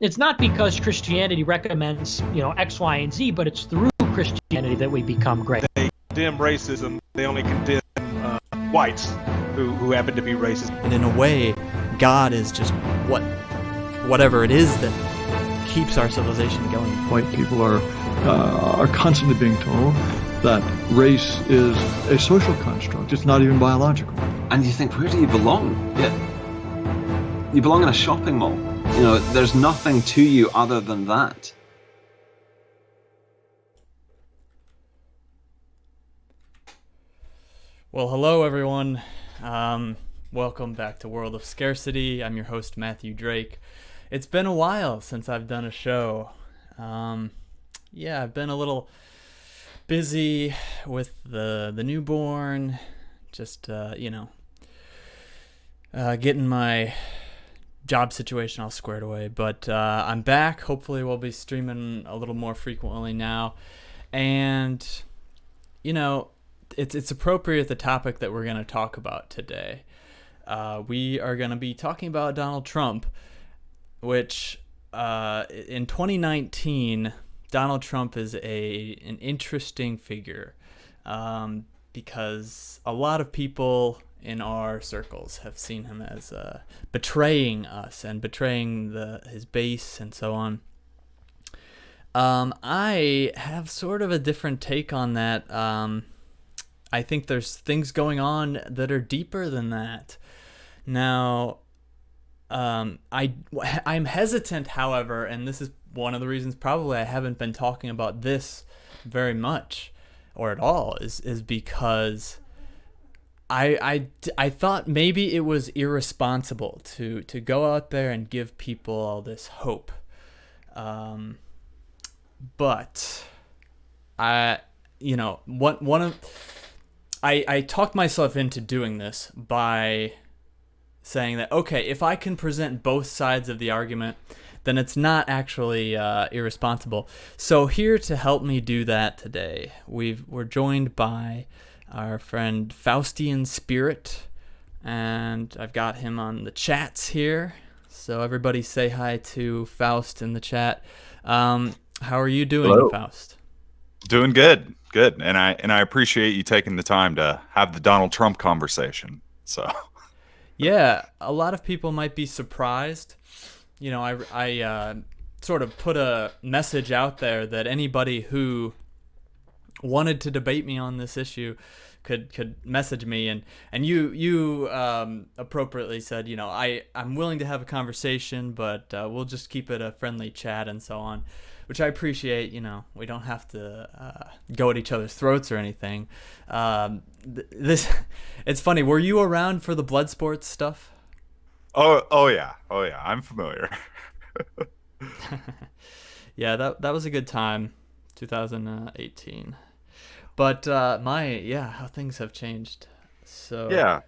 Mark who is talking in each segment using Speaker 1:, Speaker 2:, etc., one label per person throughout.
Speaker 1: It's not because Christianity recommends, X, Y, and Z, but it's through Christianity that we become great.
Speaker 2: They condemn racism. They only condemn whites who happen to be racist.
Speaker 3: And in a way, God is just whatever it is that keeps our civilization going.
Speaker 4: White people are constantly being told that race is a social construct. It's not even biological.
Speaker 5: And you think, where do you belong? You belong in a shopping mall. There's nothing to you other than that.
Speaker 3: Well, hello everyone. Welcome back to World of Scarcity. I'm your host, Matthew Drake. It's been a while since I've done a show. I've been a little busy with the newborn, just getting my job situation all squared away. But I'm back. Hopefully we'll be streaming a little more frequently now. And it's appropriate, the topic that we're going to talk about today. We are going to be talking about Donald Trump, which in 2019, Donald Trump is an interesting figure because a lot of people in our circles have seen him as betraying us and betraying his base and so on. I have sort of a different take on that. I think there's things going on that are deeper than that. Now, I'm hesitant, however, and this is one of the reasons probably I haven't been talking about this very much or at all, is because I thought maybe it was irresponsible to go out there and give people all this hope. But I talked myself into doing this by saying that, okay, if I can present both sides of the argument, then it's not actually irresponsible. So here to help me do that today, we're joined by our friend Faustian Spirit, and I've got him on the chats here. So everybody say hi to Faust in the chat. How are you doing,
Speaker 6: Hello.
Speaker 3: Faust?
Speaker 6: Doing good, and I appreciate you taking the time to have the Donald Trump conversation. So,
Speaker 3: yeah, a lot of people might be surprised. I sort of put a message out there that anybody who wanted to debate me on this issue could message me, and you appropriately said, I'm willing to have a conversation, but we'll just keep it a friendly chat and so on, which I appreciate. We don't have to go at each other's throats or anything. It's funny. Were you around for the blood sports stuff?
Speaker 6: oh yeah, I'm familiar.
Speaker 3: Yeah, that was a good time, 2018. But how things have changed. So
Speaker 6: Yeah,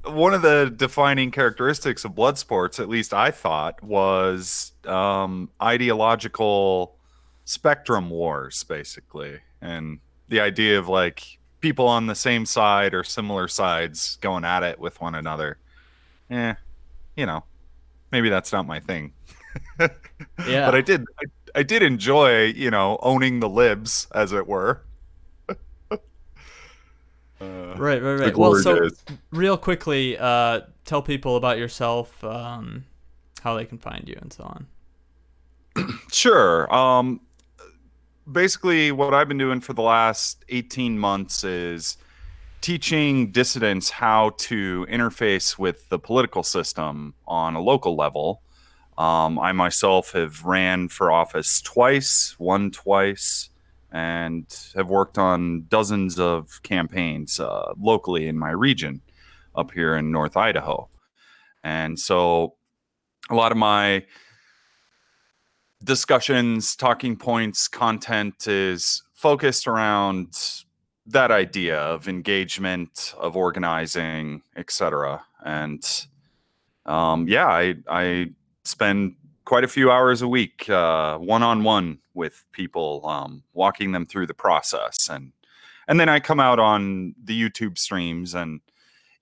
Speaker 6: one of the defining characteristics of blood sports, at least I thought, was ideological spectrum wars, basically, and the idea of like people on the same side or similar sides going at it with one another. Maybe that's not my thing.
Speaker 3: Yeah,
Speaker 6: But I did enjoy, owning the libs, as it were.
Speaker 3: Right.
Speaker 6: The
Speaker 3: Well,
Speaker 6: glory
Speaker 3: so
Speaker 6: days.
Speaker 3: real quickly, tell people about yourself, how they can find you and so on.
Speaker 6: Sure. Basically, what I've been doing for the last 18 months is teaching dissidents how to interface with the political system on a local level. I myself have ran for office twice, won twice, and have worked on dozens of campaigns locally in my region up here in North Idaho. And so a lot of my discussions, talking points, content is focused around that idea of engagement, of organizing, etc. And I spend quite a few hours a week one-on-one with people, walking them through the process, and then I come out on the YouTube streams and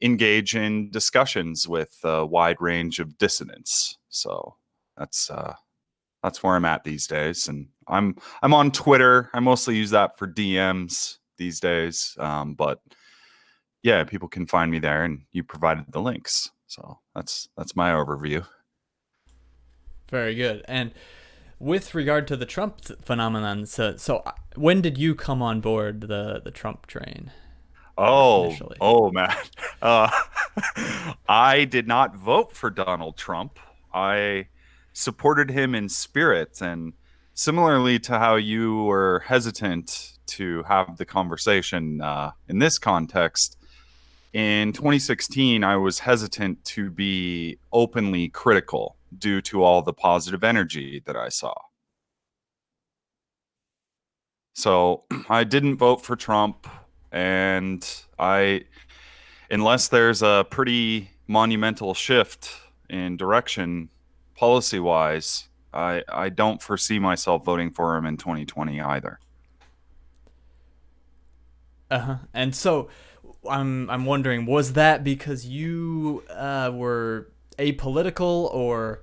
Speaker 6: engage in discussions with a wide range of dissidents. So that's that's where I'm at these days. And I'm on Twitter. I mostly use that for DMs these days. But yeah, people can find me there, and you provided the links. So that's my overview.
Speaker 3: Very good. And with regard to the Trump phenomenon, so when did you come on board the Trump train? Initially?
Speaker 6: Oh man. I did not vote for Donald Trump. I supported him in spirit, and similarly to how you were hesitant to have the conversation in this context, in 2016, I was hesitant to be openly critical due to all the positive energy that I saw. So I didn't vote for Trump, and unless there's a pretty monumental shift in direction policy-wise, I don't foresee myself voting for him in 2020 either.
Speaker 3: And so I'm wondering, was that because you were apolitical, or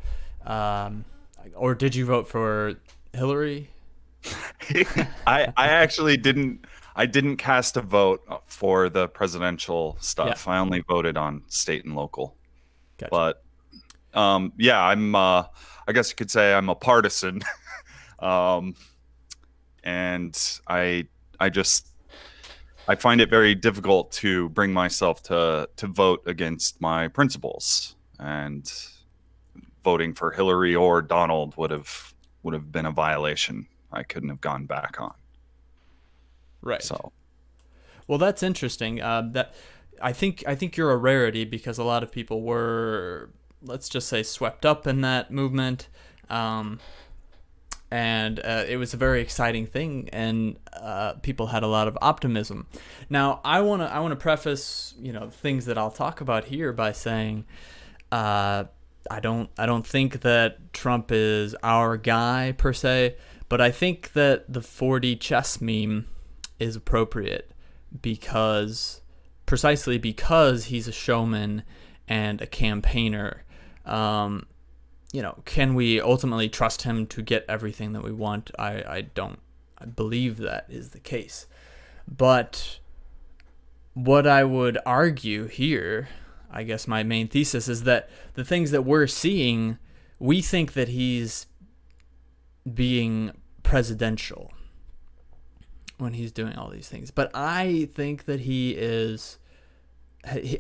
Speaker 3: did you vote for Hillary?
Speaker 6: I actually didn't. I didn't cast a vote for the presidential stuff.
Speaker 3: Yeah.
Speaker 6: I only voted on state and local.
Speaker 3: Gotcha.
Speaker 6: But yeah, I'm. I guess you could say I'm a partisan, and I find it very difficult to bring myself to vote against my principles, and voting for Hillary or Donald would have been a violation I couldn't have gone back on.
Speaker 3: Right.
Speaker 6: So,
Speaker 3: well, that's interesting. That I think you're a rarity, because a lot of people were, let's just say, swept up in that movement, and it was a very exciting thing, and people had a lot of optimism. Now, I wanna preface things that I'll talk about here by saying, I don't think that Trump is our guy per se, but I think that the 4D chess meme is appropriate precisely because he's a showman and a campaigner. Can we ultimately trust him to get everything that we want? I don't. I believe that is the case. But what I would argue here, I guess my main thesis, is that the things that we're seeing, we think that he's being presidential when he's doing all these things. But I think that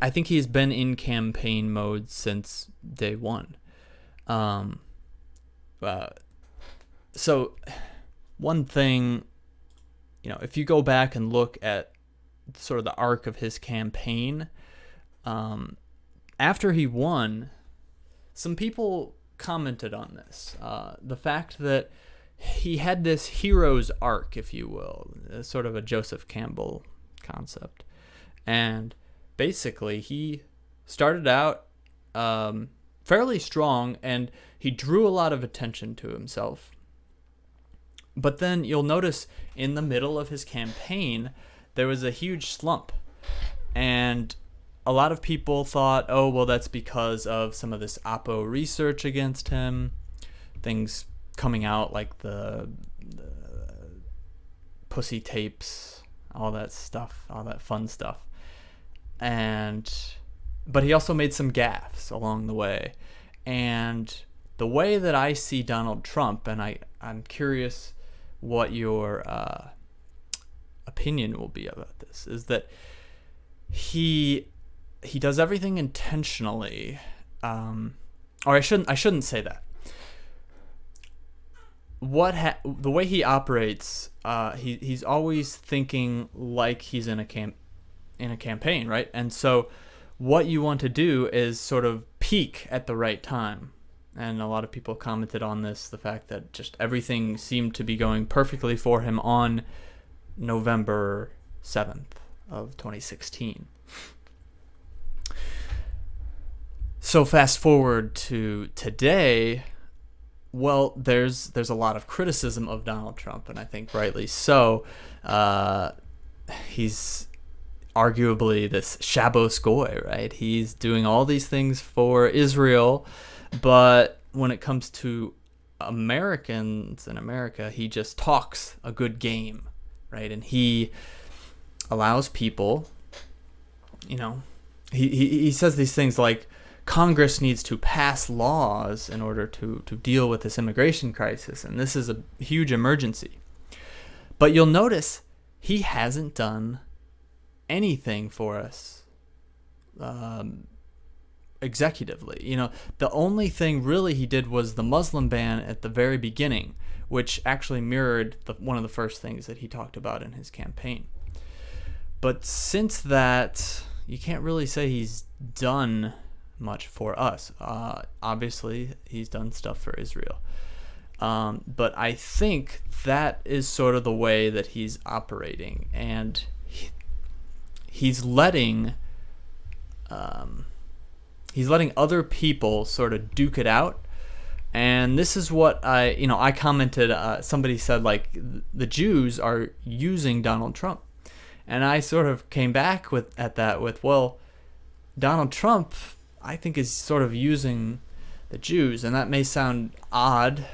Speaker 3: I think he's been in campaign mode since day one. So one thing, if you go back and look at sort of the arc of his campaign, after he won, some people commented on this. The fact that he had this hero's arc, if you will, sort of a Joseph Campbell concept. And basically, he started out fairly strong, and he drew a lot of attention to himself. But then you'll notice in the middle of his campaign, there was a huge slump. And a lot of people thought, oh, well, that's because of some of this Oppo research against him, things coming out like the pussy tapes, all that stuff, all that fun stuff. But he also made some gaffes along the way. And the way that I see Donald Trump, and I'm curious what your opinion will be about this, is that he does everything intentionally. Or I shouldn't say that. The way he operates, he's always thinking like he's in a campaign, right? And so what you want to do is sort of peak at the right time. And a lot of people commented on this, the fact that just everything seemed to be going perfectly for him on November 7th of 2016. So fast forward to today. Well, there's a lot of criticism of Donald Trump, and I think rightly so. He's arguably this Shabbos goy, right? He's doing all these things for Israel, but when it comes to Americans in America, he just talks a good game, right? And he allows people, you know, he says these things like Congress needs to pass laws in order to deal with this immigration crisis, and this is a huge emergency. But you'll notice he hasn't done anything for us executively. You know, the only thing really he did was the Muslim ban at the very beginning, which actually mirrored one of the first things that he talked about in his campaign. But since that, you can't really say he's done much for us. Obviously, he's done stuff for Israel. But I think that is sort of the way that he's operating, and he's letting other people sort of duke it out. And this is what I commented. Somebody said, like, the Jews are using Donald Trump, and I sort of came back with well, Donald Trump, I think, is sort of using the Jews, and that may sound odd,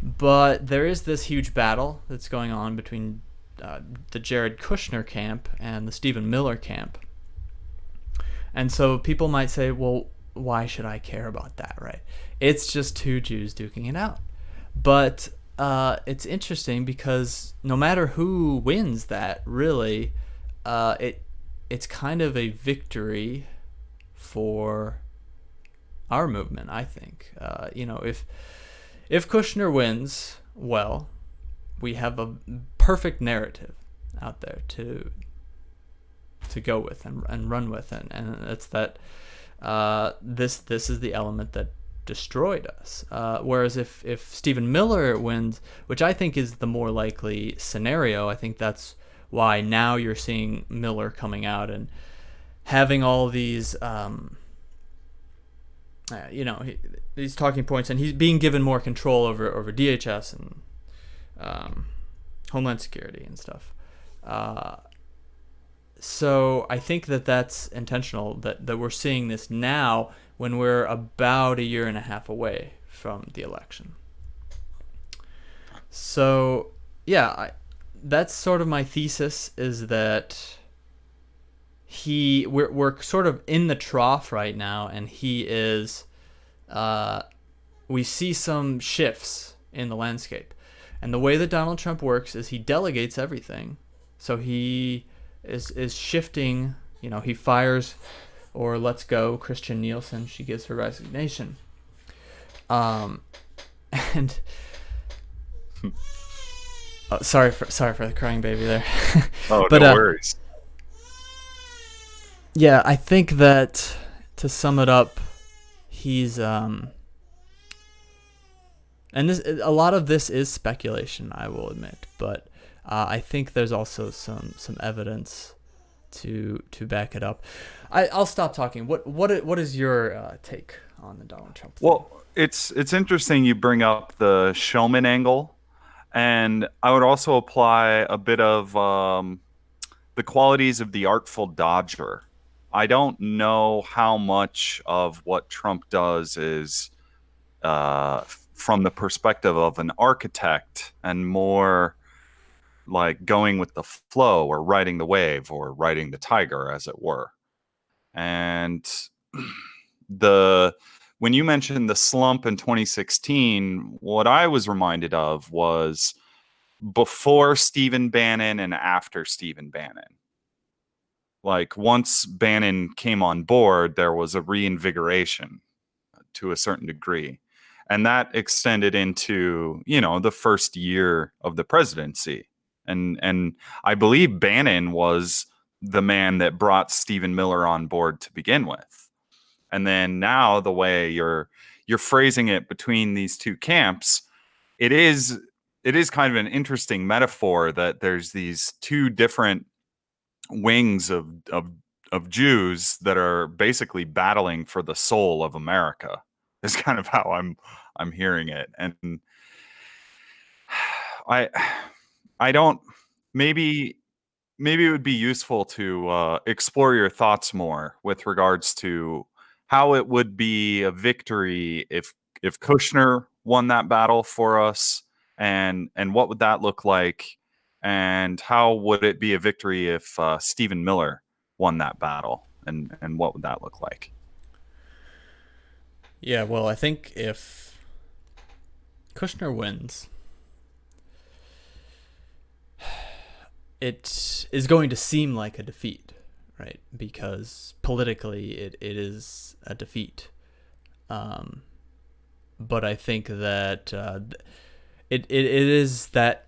Speaker 3: but there is this huge battle that's going on between the Jared Kushner camp and the Stephen Miller camp. And so people might say, well, why should I care about that, right? It's just two Jews duking it out. But it's interesting because no matter who wins that, really, it's kind of a victory for our movement, I think. If Kushner wins, well, we have a perfect narrative out there to go with and run with, and it's that this is the element that destroyed us. Whereas if Stephen Miller wins, which I think is the more likely scenario, I think that's why now you're seeing Miller coming out and having all these these talking points, and he's being given more control over DHS and Homeland Security and stuff. So I think that's intentional, that we're seeing this now when we're about a year and a half away from the election. So yeah, that's sort of my thesis, is that we're sort of in the trough right now, and he is we see some shifts in the landscape. And the way that Donald Trump works is he delegates everything. So he is shifting, he fires or lets go Christian Nielsen. She gives her resignation. And sorry for the crying baby there.
Speaker 6: Oh,
Speaker 3: but,
Speaker 6: no worries.
Speaker 3: Yeah, I think that, to sum it up, he's and a lot of this is speculation, I will admit, but I think there's also some evidence to back it up. I'll stop talking. What is your take on the Donald Trump thing?
Speaker 6: Well, it's interesting you bring up the showman angle, and I would also apply a bit of the qualities of the artful dodger. I don't know how much of what Trump does is from the perspective of an architect and more like going with the flow or riding the wave or riding the tiger, as it were. And when you mentioned the slump in 2016, what I was reminded of was before Stephen Bannon and after Stephen Bannon. Like, once Bannon came on board, there was a reinvigoration to a certain degree. And that extended into, the first year of the presidency. And I believe Bannon was the man that brought Stephen Miller on board to begin with. And then now, the way you're phrasing it between these two camps, it is kind of an interesting metaphor that there's these two different wings of Jews that are basically battling for the soul of America. Is kind of how I'm hearing it. And I don't, maybe it would be useful to explore your thoughts more with regards to how it would be a victory if Kushner won that battle for us, and what would that look like, and how would it be a victory if Stephen Miller won that battle, and what would that look like?
Speaker 3: Yeah, well, I think if Kushner wins, it is going to seem like a defeat, right? Because politically it is a defeat. But I think that it is that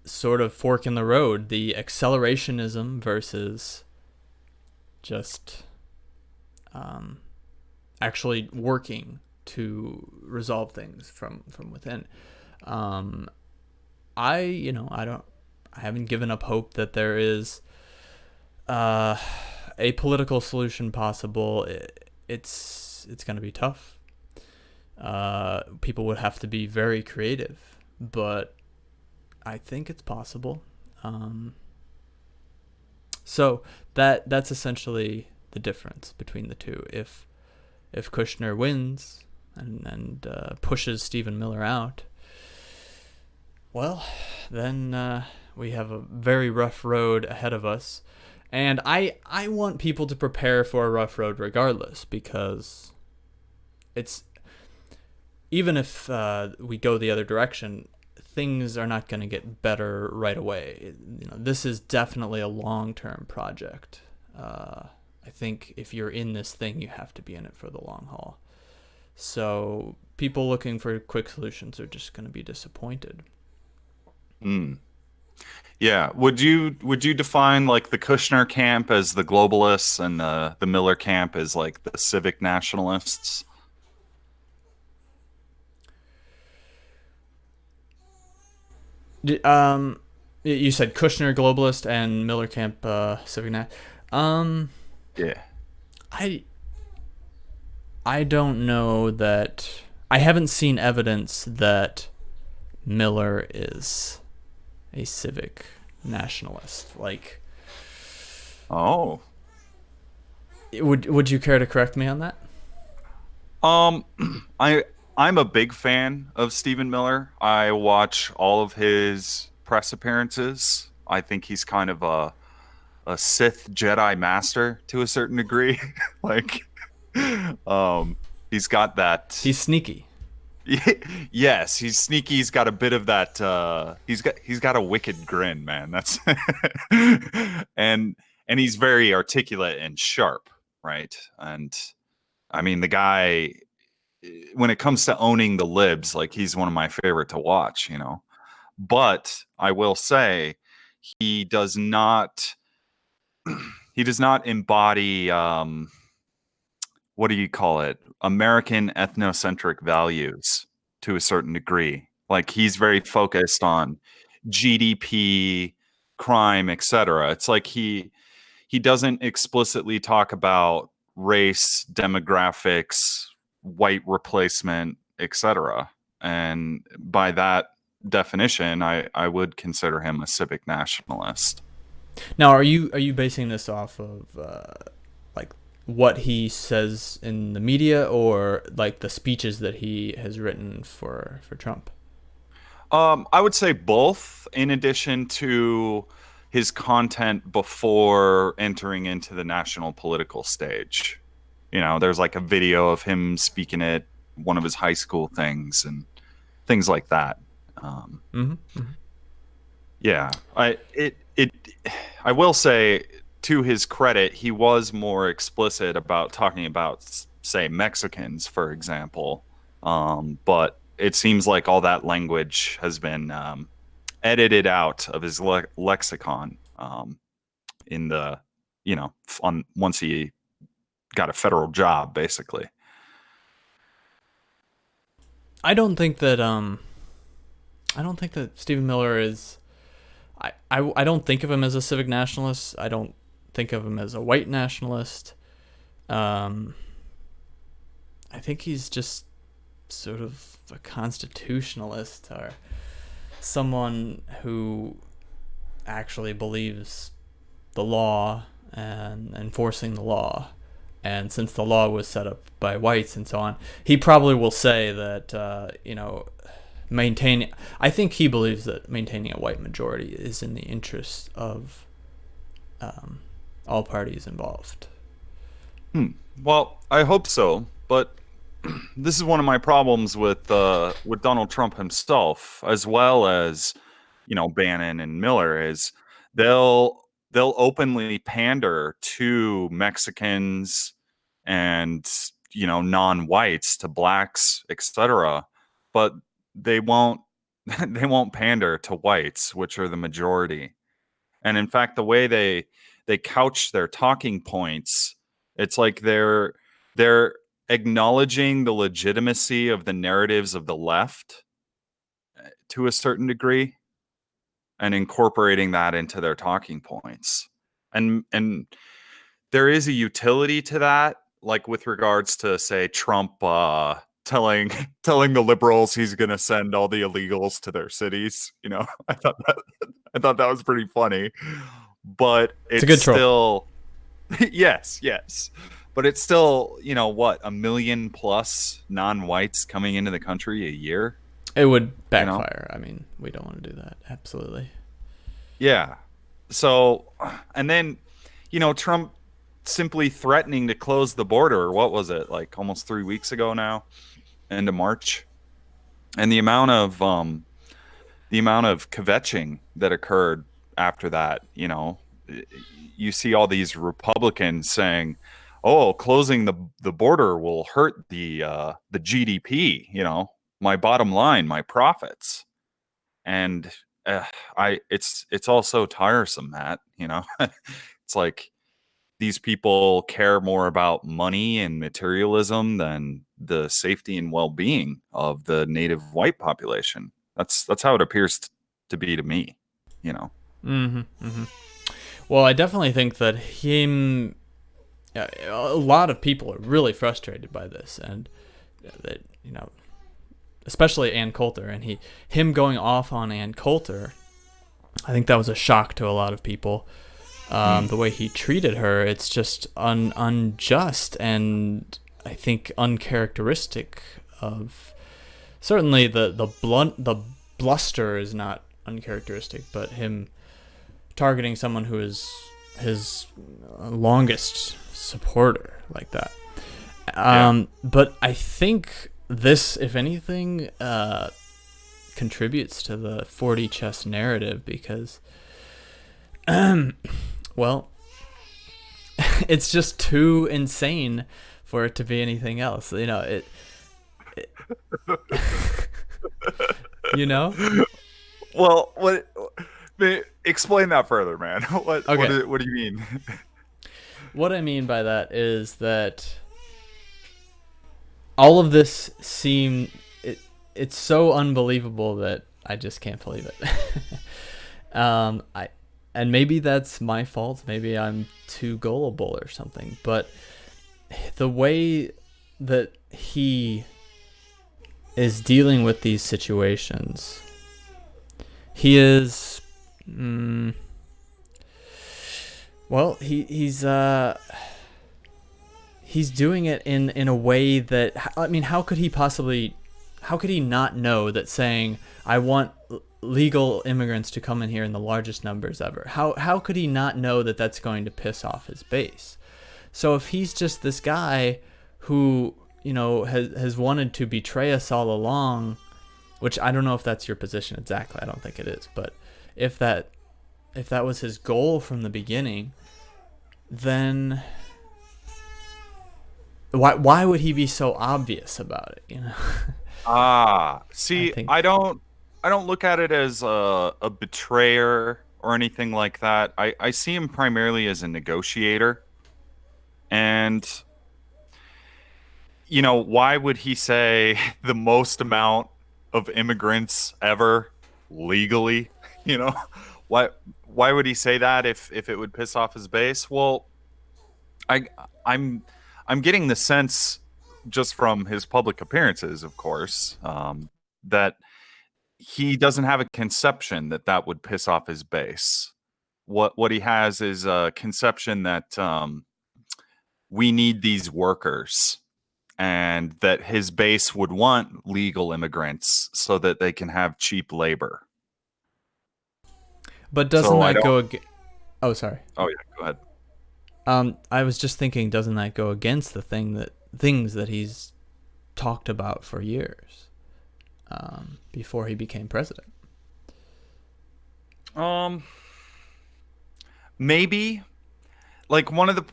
Speaker 3: sort of fork in the road, the accelerationism versus just actually working to resolve things from within. I haven't given up hope that there is a political solution possible. It's going to be tough. People would have to be very creative, but I think it's possible. So that's essentially the difference between the two. If Kushner wins and pushes Stephen Miller out, well, then we have a very rough road ahead of us. And I want people to prepare for a rough road regardless, because it's, even if we go the other direction, things are not going to get better right away. This is definitely a long-term project. I think if you're in this thing, you have to be in it for the long haul. So people looking for quick solutions are just going to be disappointed.
Speaker 6: Yeah. Would you define like the Kushner camp as the globalists and the Miller camp as like the civic nationalists?
Speaker 3: You said Kushner globalist and Miller camp civic nat.
Speaker 6: Yeah.
Speaker 3: I don't know that. I haven't seen evidence that Miller is a civic nationalist. Like,
Speaker 6: Oh.
Speaker 3: would you care to correct me on that?
Speaker 6: I'm a big fan of Stephen Miller. I watch all of his press appearances. I think he's kind of a Sith Jedi master to a certain degree. Like, he's got that.
Speaker 3: He's sneaky.
Speaker 6: Yes, he's sneaky. He's got a bit of that. He's got a wicked grin, man. That's and he's very articulate and sharp, right? And I mean, the guy, when it comes to owning the libs, like, he's one of my favorite to watch, But I will say, he does not embody what do you call it? American ethnocentric values to a certain degree. Like, he's very focused on GDP, crime, etc. It's like he doesn't explicitly talk about race, demographics, white replacement, etc. And by that definition, I would consider him a civic nationalist.
Speaker 3: Now, are you basing this off of like what he says in the media, or like the speeches that he has written for Trump?
Speaker 6: I would say both, in addition to his content before entering into the national political stage. There's like a video of him speaking at one of his high school things and things like that. Yeah, I will say, to his credit, he was more explicit about talking about, say, Mexicans, for example. But it seems like all that language has been edited out of his lexicon in the, once he got a federal job, basically.
Speaker 3: I don't think that Stephen Miller is. I don't think of him as a civic nationalist. I don't think of him as a white nationalist. I think he's just sort of a constitutionalist, or someone who actually believes the law and enforcing the law, And since the law was set up by whites and so on, he probably will say that, I think he believes that maintaining a white majority is in the interest of all parties involved.
Speaker 6: Well, I hope so, but this is one of my problems with Donald Trump himself, as well as Bannon and Miller, is they'll openly pander to Mexicans and non-whites, to blacks, etc., but they won't they won't pander to whites, which are the majority. And in fact, the way they couch their talking points, it's like they're acknowledging the legitimacy of the narratives of the left to a certain degree and incorporating that into their talking points. And there is a utility to that, like with regards to, say, Trump telling the liberals he's going to send all the illegals to their cities. I thought that was pretty funny, but it's
Speaker 3: a good troll.
Speaker 6: still yes, but it's still what, 1 million plus non-whites coming into the country a year.
Speaker 3: It would backfire. I mean, we don't want to do that. Absolutely.
Speaker 6: Yeah. So, and then Trump simply threatening to close the border. What was it, like almost 3 weeks ago now, end of March, and the amount of kvetching that occurred after that. You see all these Republicans saying, "Oh, closing the border will hurt the GDP. My bottom line, my profits," and it's all so tiresome, Matt. It's like these people care more about money and materialism than the safety and well-being of the native white population. That's how it appears to be to me.
Speaker 3: Well, I definitely think that a lot of people are really frustrated by this, and that especially Ann Coulter, and him going off on Ann Coulter. I think that was a shock to a lot of people. The way he treated her, it's just unjust, and I think uncharacteristic of. Certainly, the bluster is not uncharacteristic, but him targeting someone who is his longest supporter like that. But I think this, if anything, contributes to the 40 chess narrative because, well, it's just too insane for it to be anything else.
Speaker 6: Well, what? Explain that further, man. What do you mean?
Speaker 3: What I mean by that is that all of this it's so unbelievable that I just can't believe it. And maybe that's my fault. Maybe I'm too gullible or something. But the way that he is dealing with these situations, he is, he's doing it in a way that, I mean, how could he not know that saying, I want legal immigrants to come in here in the largest numbers ever, how could he not know that that's going to piss off his base? So if he's just this guy who, has wanted to betray us all along, which I don't know if that's your position exactly, I don't think it is, but if that was his goal from the beginning, then why would he be so obvious about it?
Speaker 6: See, I don't look at it as a betrayer or anything like that. I see him primarily as a negotiator. And, why would he say the most amount of immigrants ever legally? Why would he say that if it would piss off his base? Well, I'm getting the sense just from his public appearances, of course, that he doesn't have a conception that would piss off his base. What he has is a conception that we need these workers, and that his base would want legal immigrants so that they can have cheap labor.
Speaker 3: But doesn't
Speaker 6: So I
Speaker 3: that
Speaker 6: don't.
Speaker 3: go against... Oh, sorry.
Speaker 6: Oh yeah, go ahead.
Speaker 3: I was just thinking, doesn't that go against the things that he's talked about for years, before he became president?
Speaker 6: Maybe. Like one of the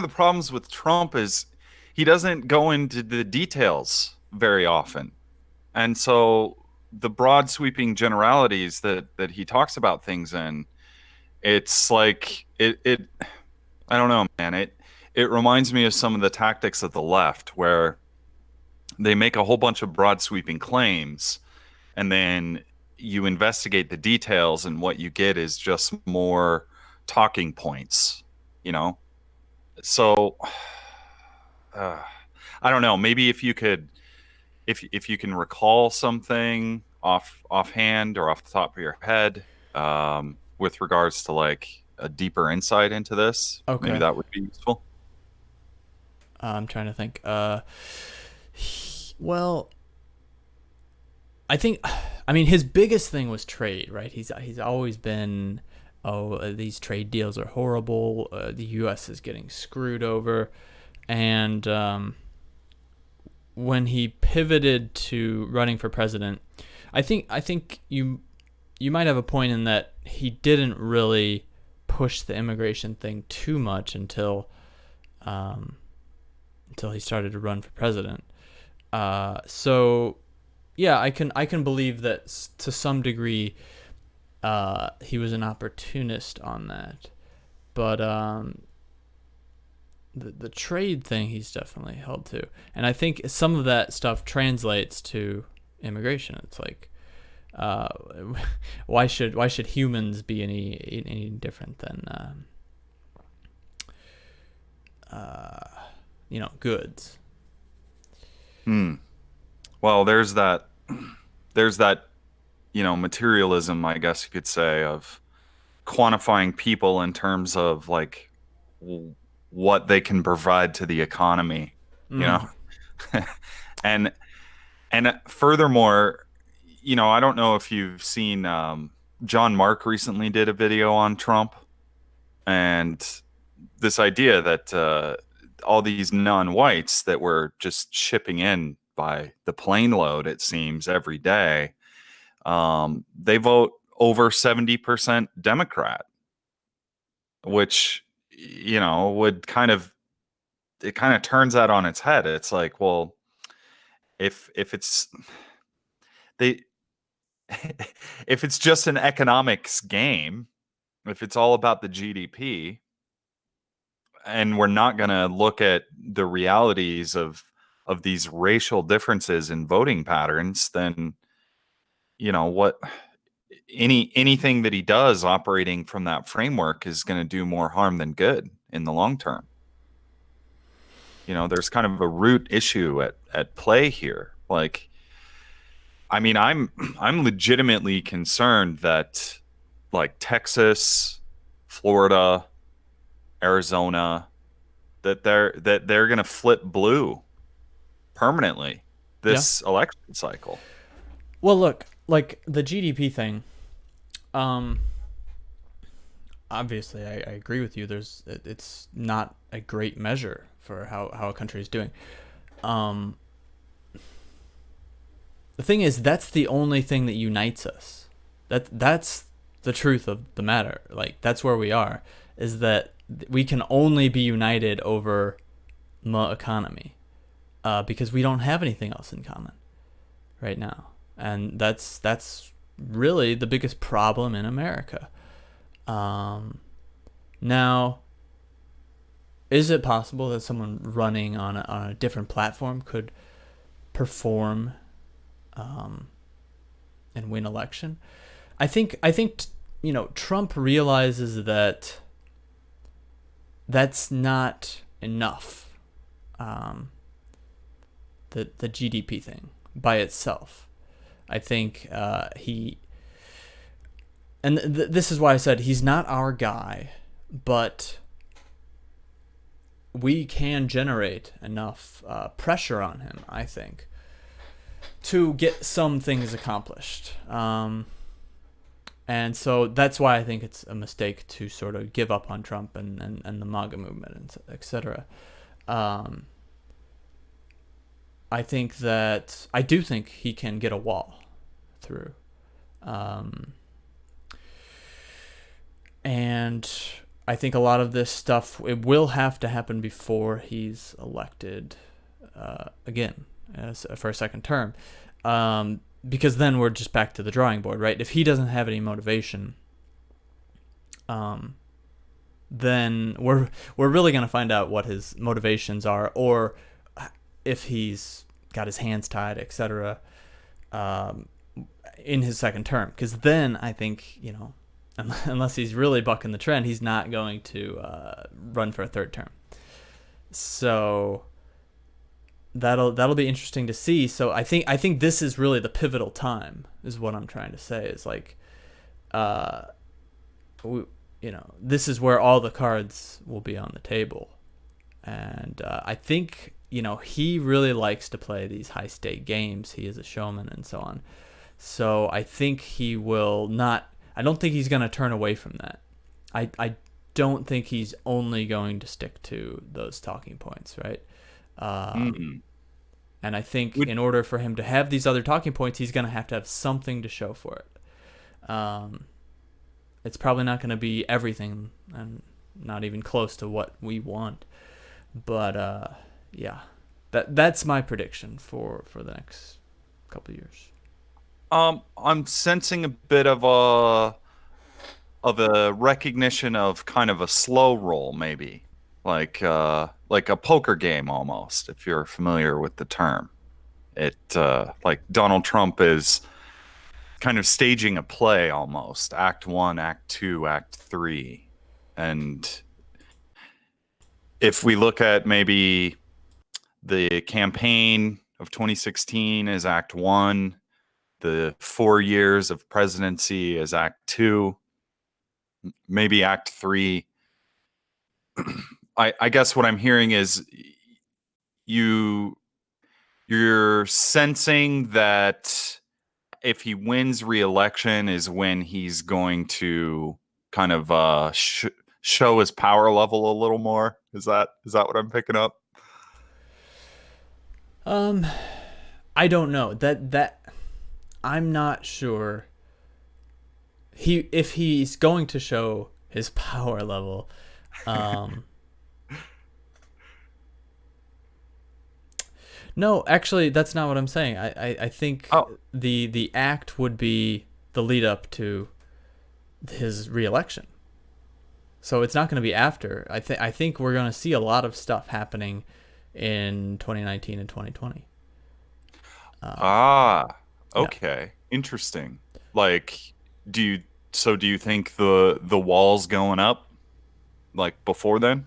Speaker 6: problems with Trump is he doesn't go into the details very often. And so the broad sweeping generalities that he talks about things in, it's like it I don't know, man. It reminds me of some of the tactics of the left where they make a whole bunch of broad sweeping claims, and then you investigate the details, and what you get is just more talking points, you know? So I don't know, maybe if you could, if you can recall something offhand or off the top of your head, with regards to like a deeper insight into this, maybe
Speaker 3: Okay.
Speaker 6: that would be useful.
Speaker 3: I'm trying to think. Well, I mean, his biggest thing was trade, right? He's always been, oh, these trade deals are horrible. The U.S. is getting screwed over, and when he pivoted to running for president, I think you might have a point in that he didn't really push the immigration thing too much until he started to run for president. So yeah, I can believe that to some degree he was an opportunist on that, but the trade thing he's definitely held to, and I think some of that stuff translates to immigration. It's like, why should humans be any different than goods?
Speaker 6: Well, there's that materialism, I guess you could say, of quantifying people in terms of like what they can provide to the economy, you know. and furthermore, I don't know if you've seen, John Mark recently did a video on Trump, and this idea that all these non-whites that were just shipping in by the plane load, it seems, every day, they vote over 70% Democrat, which, would kind of turns that on its head. It's like, well, if it's they if it's just an economics game, if it's all about the GDP, and we're not going to look at the realities of these racial differences in voting patterns, then what anything that he does operating from that framework is going to do more harm than good in the long term. There's kind of a root issue at play here. Like, I mean, I'm legitimately concerned that, like, Texas, Florida, Arizona, that they're going to flip blue permanently this election cycle.
Speaker 3: Well, look, like the GDP thing. Obviously, I agree with you. It's not a great measure for how a country is doing. The thing is, that's the only thing that unites us. That's the truth of the matter. Like, that's where we are, is that we can only be united over the economy, because we don't have anything else in common right now, and that's really the biggest problem in America. Now, is it possible that someone running on a different platform could perform and win election? I think Trump realizes that that's not enough. The GDP thing by itself. I think this is why I said he's not our guy, but we can generate enough pressure on him, I think, to get some things accomplished. And so that's why I think it's a mistake to sort of give up on Trump and the MAGA movement, and et cetera. I do think he can get a wall through. And I think a lot of this stuff, it will have to happen before he's elected again for a second term. Because then we're just back to the drawing board, right? If he doesn't have any motivation, then we're really going to find out what his motivations are, or if he's got his hands tied, etc., in his second term. Because then I think, unless he's really bucking the trend, he's not going to run for a third term. So that'll be interesting to see. So I think this is really the pivotal time, is what I'm trying to say. Is like, this is where all the cards will be on the table, and I think he really likes to play these high stake games. He is a showman and so on. So I think he will not. I don't think he's going to turn away from that. I don't think he's only going to stick to those talking points, right? And I think in order for him to have these other talking points, he's going to have something to show for it. It's probably not going to be everything, and not even close to what we want. But yeah, that's my prediction for the next couple of years.
Speaker 6: I'm sensing a bit of a recognition of kind of a slow roll, maybe like a poker game almost, if you're familiar with the term. It like Donald Trump is kind of staging a play almost, Act 1, Act 2, Act 3, and if we look at maybe the campaign of 2016 as Act 1. The 4 years of presidency as Act 2, maybe Act 3. I guess what I'm hearing is you're sensing that if he wins re-election is when he's going to kind of show his power level a little more. Is that what I'm picking up?
Speaker 3: I don't know. That I'm not sure if he's going to show his power level. No, actually, that's not what I'm saying. I think the act would be the lead up to his re-election. So it's not going to be after. I think we're going to see a lot of stuff happening in 2019 and 2020.
Speaker 6: Okay. Yeah. Interesting. Like, do you think the wall's going up like before then?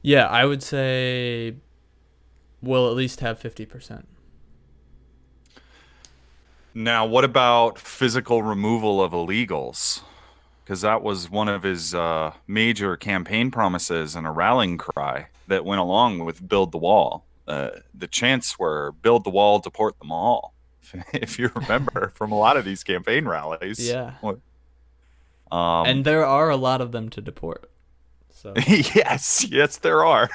Speaker 3: Yeah, I would say we'll at least have 50%.
Speaker 6: Now, what about physical removal of illegals? Because that was one of his major campaign promises and a rallying cry that went along with Build the Wall. The chants were build the wall, deport them all. If you remember from a lot of these campaign rallies.
Speaker 3: Yeah. And there are a lot of them to deport. So
Speaker 6: yes, there are.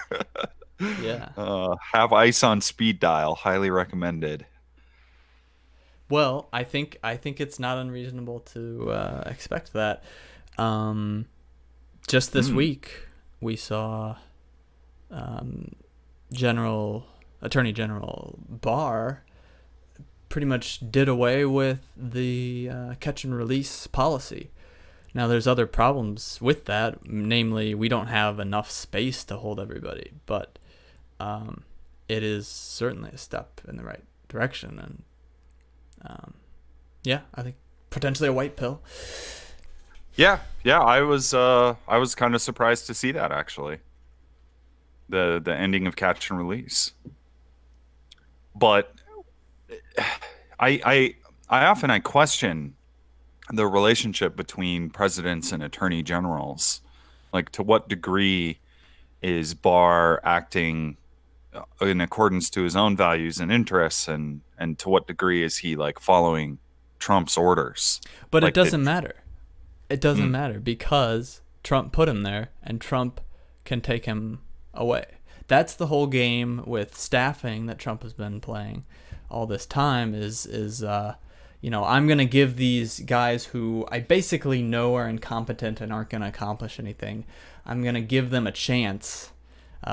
Speaker 3: Yeah.
Speaker 6: Have ice on speed dial. Highly recommended.
Speaker 3: Well, I think it's not unreasonable to expect that. Just this week, we saw Attorney General Barr pretty much did away with the catch and release policy. Now, there's other problems with that, namely, we don't have enough space to hold everybody, but it is certainly a step in the right direction, and yeah, I think potentially a white pill.
Speaker 6: Yeah, I was kind of surprised to see that, actually. The ending of catch and release. But I often question the relationship between presidents and attorney generals. Like, to what degree is Barr acting in accordance to his own values and interests, and to what degree is he like following Trump's orders?
Speaker 3: But
Speaker 6: like
Speaker 3: it doesn't matter. It doesn't
Speaker 6: Mm.
Speaker 3: matter because Trump put him there, and Trump can take him away. That's the whole game with staffing that Trump has been playing all this time. I'm going to give these guys who I basically know are incompetent and aren't going to accomplish anything. I'm going to give them a chance.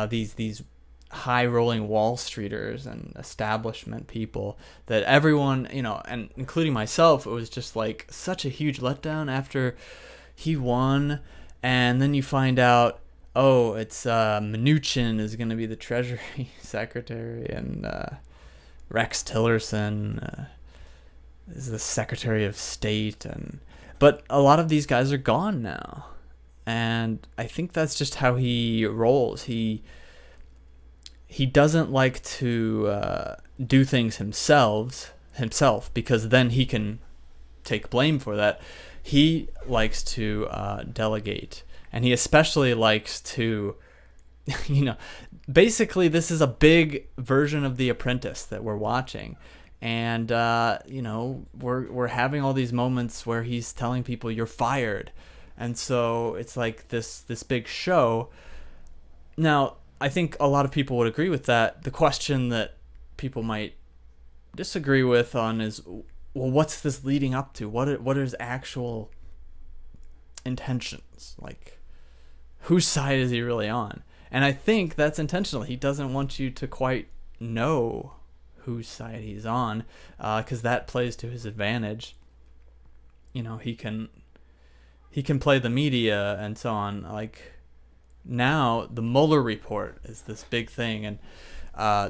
Speaker 3: These high-rolling Wall Streeters and establishment people that everyone, and including myself, it was just like such a huge letdown after he won. And then you find out, oh, it's Mnuchin is going to be the Treasury Secretary, and Rex Tillerson is the Secretary of State. But a lot of these guys are gone now. And I think that's just how he rolls. He doesn't like to do things himself because then he can take blame for that. He likes to delegate, and he especially likes to, basically this is a big version of The Apprentice that we're watching. And, we're having all these moments where he's telling people you're fired. And so it's like this big show. Now, I think a lot of people would agree with that. The question that people might disagree with on is, well, what's this leading up to? What are his actual intentions? Like, whose side is he really on? And I think that's intentional. He doesn't want you to quite know whose side he's on, because that plays to his advantage. He can play the media and so on. Like, now the Mueller report is this big thing, and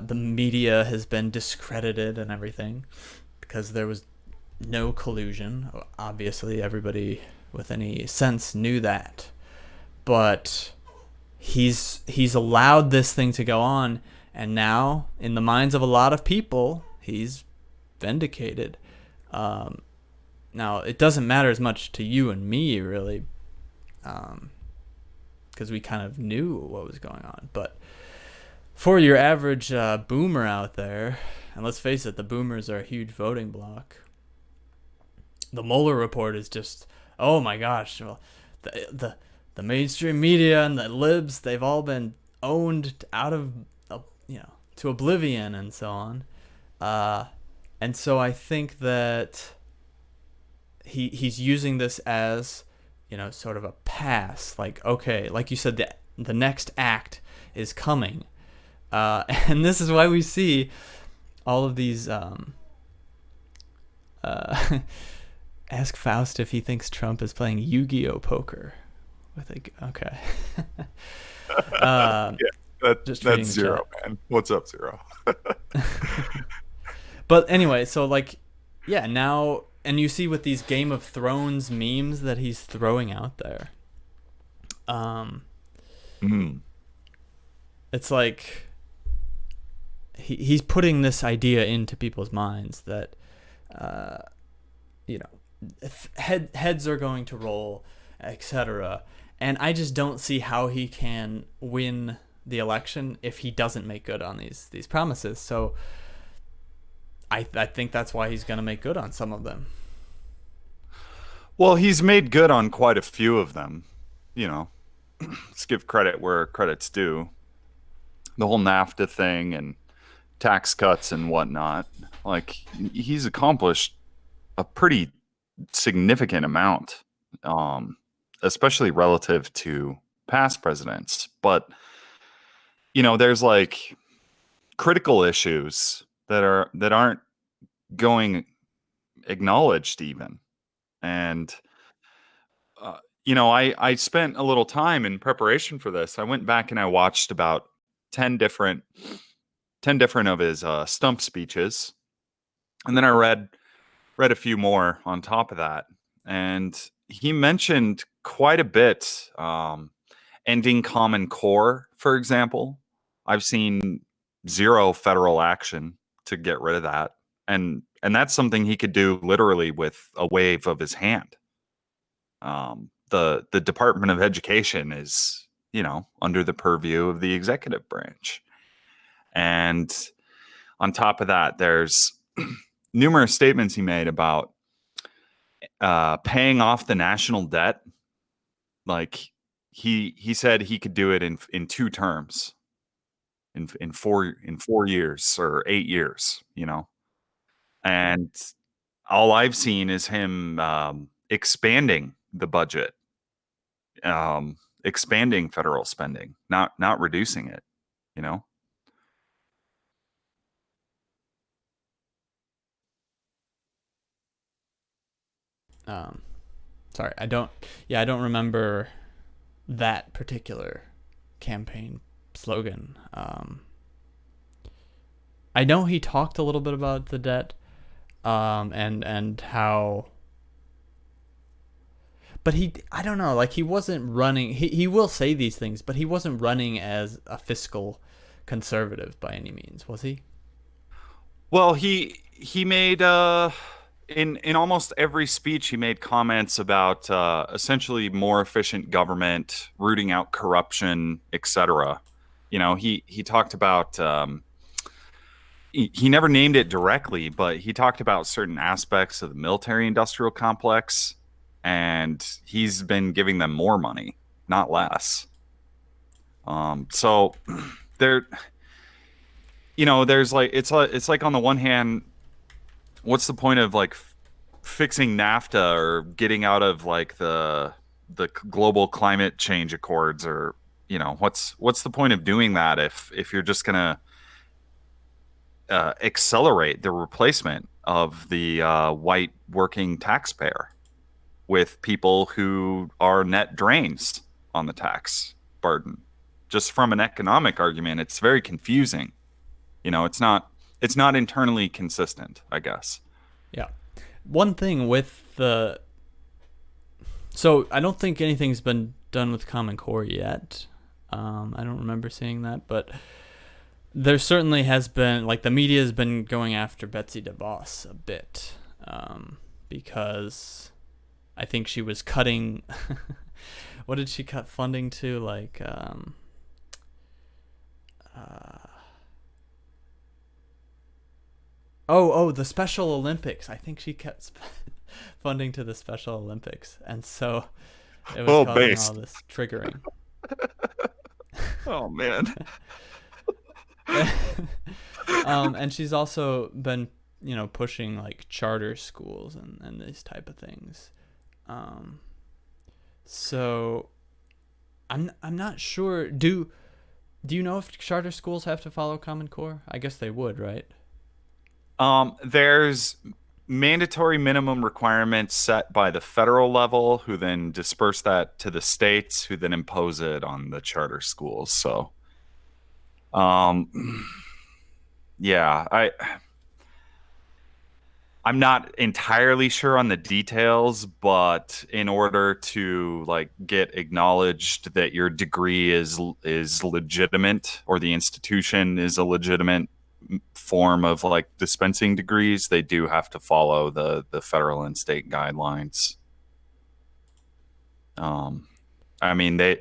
Speaker 3: the media has been discredited and everything because there was no collusion. Obviously, everybody with any sense knew that, but he's allowed this thing to go on, and now in the minds of a lot of people, he's vindicated. Now, it doesn't matter as much to you and me, really, because we kind of knew what was going on. But for your average boomer out there, and let's face it, the boomers are a huge voting bloc, the Mueller report is just, oh my gosh, well, the mainstream media and the libs, they've all been owned out of, to oblivion and so on. And so I think that he's using this as, sort of a pass. Like, okay, like you said, the next act is coming. And this is why we see all of these, ask Faust if he thinks Trump is playing Yu-Gi-Oh poker. Okay.
Speaker 6: Yeah, that's Zero,
Speaker 3: chat.
Speaker 6: man. What's up, Zero?
Speaker 3: But anyway, so like, yeah, now, and you see with these Game of Thrones memes that he's throwing out there, it's like he's putting this idea into people's minds that, heads are going to roll, etc. And I just don't see how he can win the election if he doesn't make good on these promises. So I think that's why he's going to make good on some of them.
Speaker 6: Well, he's made good on quite a few of them. Let's give credit where credit's due. The whole NAFTA thing and tax cuts and whatnot. Like, he's accomplished a pretty significant amount, especially relative to past presidents. But, there's like critical issues that aren't going acknowledged even. And I spent a little time in preparation for this. I went back and I watched about 10 different of his stump speeches, and then I read a few more on top of that. And he mentioned quite a bit, ending Common Core, for example. I've seen zero federal action to get rid of that. And that's something he could do literally with a wave of his hand. The Department of Education is under the purview of the executive branch. And on top of that, there's numerous statements he made about paying off the national debt. Like he said he could do it in 2 terms, in 4 years or 8 years, and all I've seen is him expanding the budget, expanding federal spending, not reducing it, you know.
Speaker 3: Sorry, I don't remember that particular campaign slogan. I know he talked a little bit about the debt, and how, but I don't know, like he wasn't running. He will say these things, but he wasn't running as a fiscal conservative by any means, was he?
Speaker 6: Well, he made in almost every speech he made comments about essentially more efficient government, rooting out corruption, etc. He talked about he never named it directly, but he talked about certain aspects of the military-industrial complex, and he's been giving them more money, not less. So there, there's like it's like on the one hand, what's the point of like fixing NAFTA or getting out of like the global climate change accords, or what's the point of doing that if you're just gonna accelerate the replacement of the white working taxpayer with people who are net drains on the tax burden? Just from an economic argument, it's very confusing. It's not internally consistent, I guess.
Speaker 3: Yeah. One thing with so I don't think anything's been done with Common Core yet. I don't remember seeing that, but there certainly has been, like, the media has been going after Betsy DeVos a bit, because I think she was cutting what did she cut funding to? Like, the Special Olympics. I think she cut funding to the Special Olympics, and so it was causing all this triggering.
Speaker 6: Oh man.
Speaker 3: And she's also been, pushing like charter schools and these type of things. So I'm not sure. Do you know if charter schools have to follow Common Core? I guess they would, right?
Speaker 6: There's mandatory minimum requirements set by the federal level, who then disperse that to the states, who then impose it on the charter schools. So, yeah, I'm not entirely sure on the details, but in order to like get acknowledged that your degree is legitimate, or the institution is a legitimate form of like dispensing degrees, they do have to follow the federal and state guidelines. I mean, they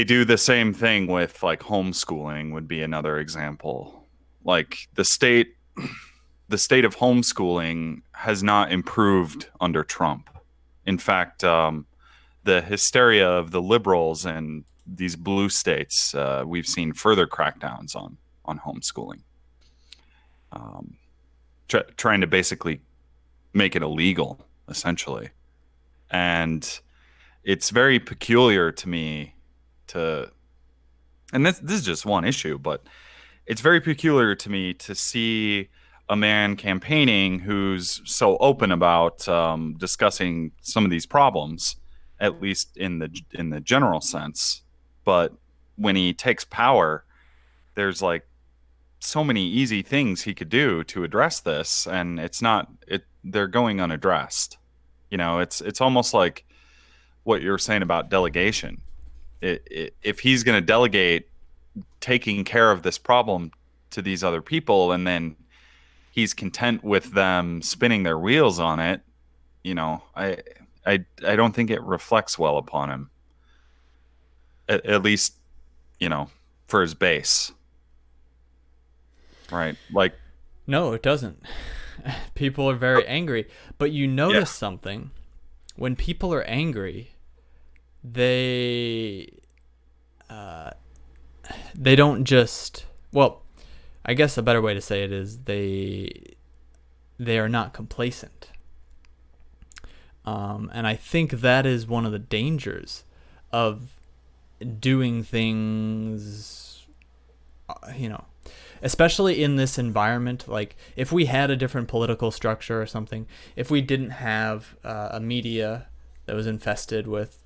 Speaker 6: do the same thing with like homeschooling would be another example. Like the state of homeschooling has not improved under Trump. In fact, the hysteria of the liberals and these blue states, we've seen further crackdowns on homeschooling, trying to basically make it illegal, essentially. And it's very peculiar to me and this is just one issue, but it's very peculiar to me to see a man campaigning who's so open about discussing some of these problems, at least in the general sense. But when he takes power, there's like so many easy things he could do to address this, and they're going unaddressed. It's almost like what you're saying about delegation. If he's going to delegate taking care of this problem to these other people, and then he's content with them spinning their wheels on it, I don't think it reflects well upon him. at least, for his base, right? Like,
Speaker 3: No, it doesn't. People are very angry, but you notice something. When people are angry, they don't just, well, I guess a better way to say it is they are not complacent. And I think that is one of the dangers of doing things, especially in this environment. Like, if we had a different political structure or something, if we didn't have a media that was infested with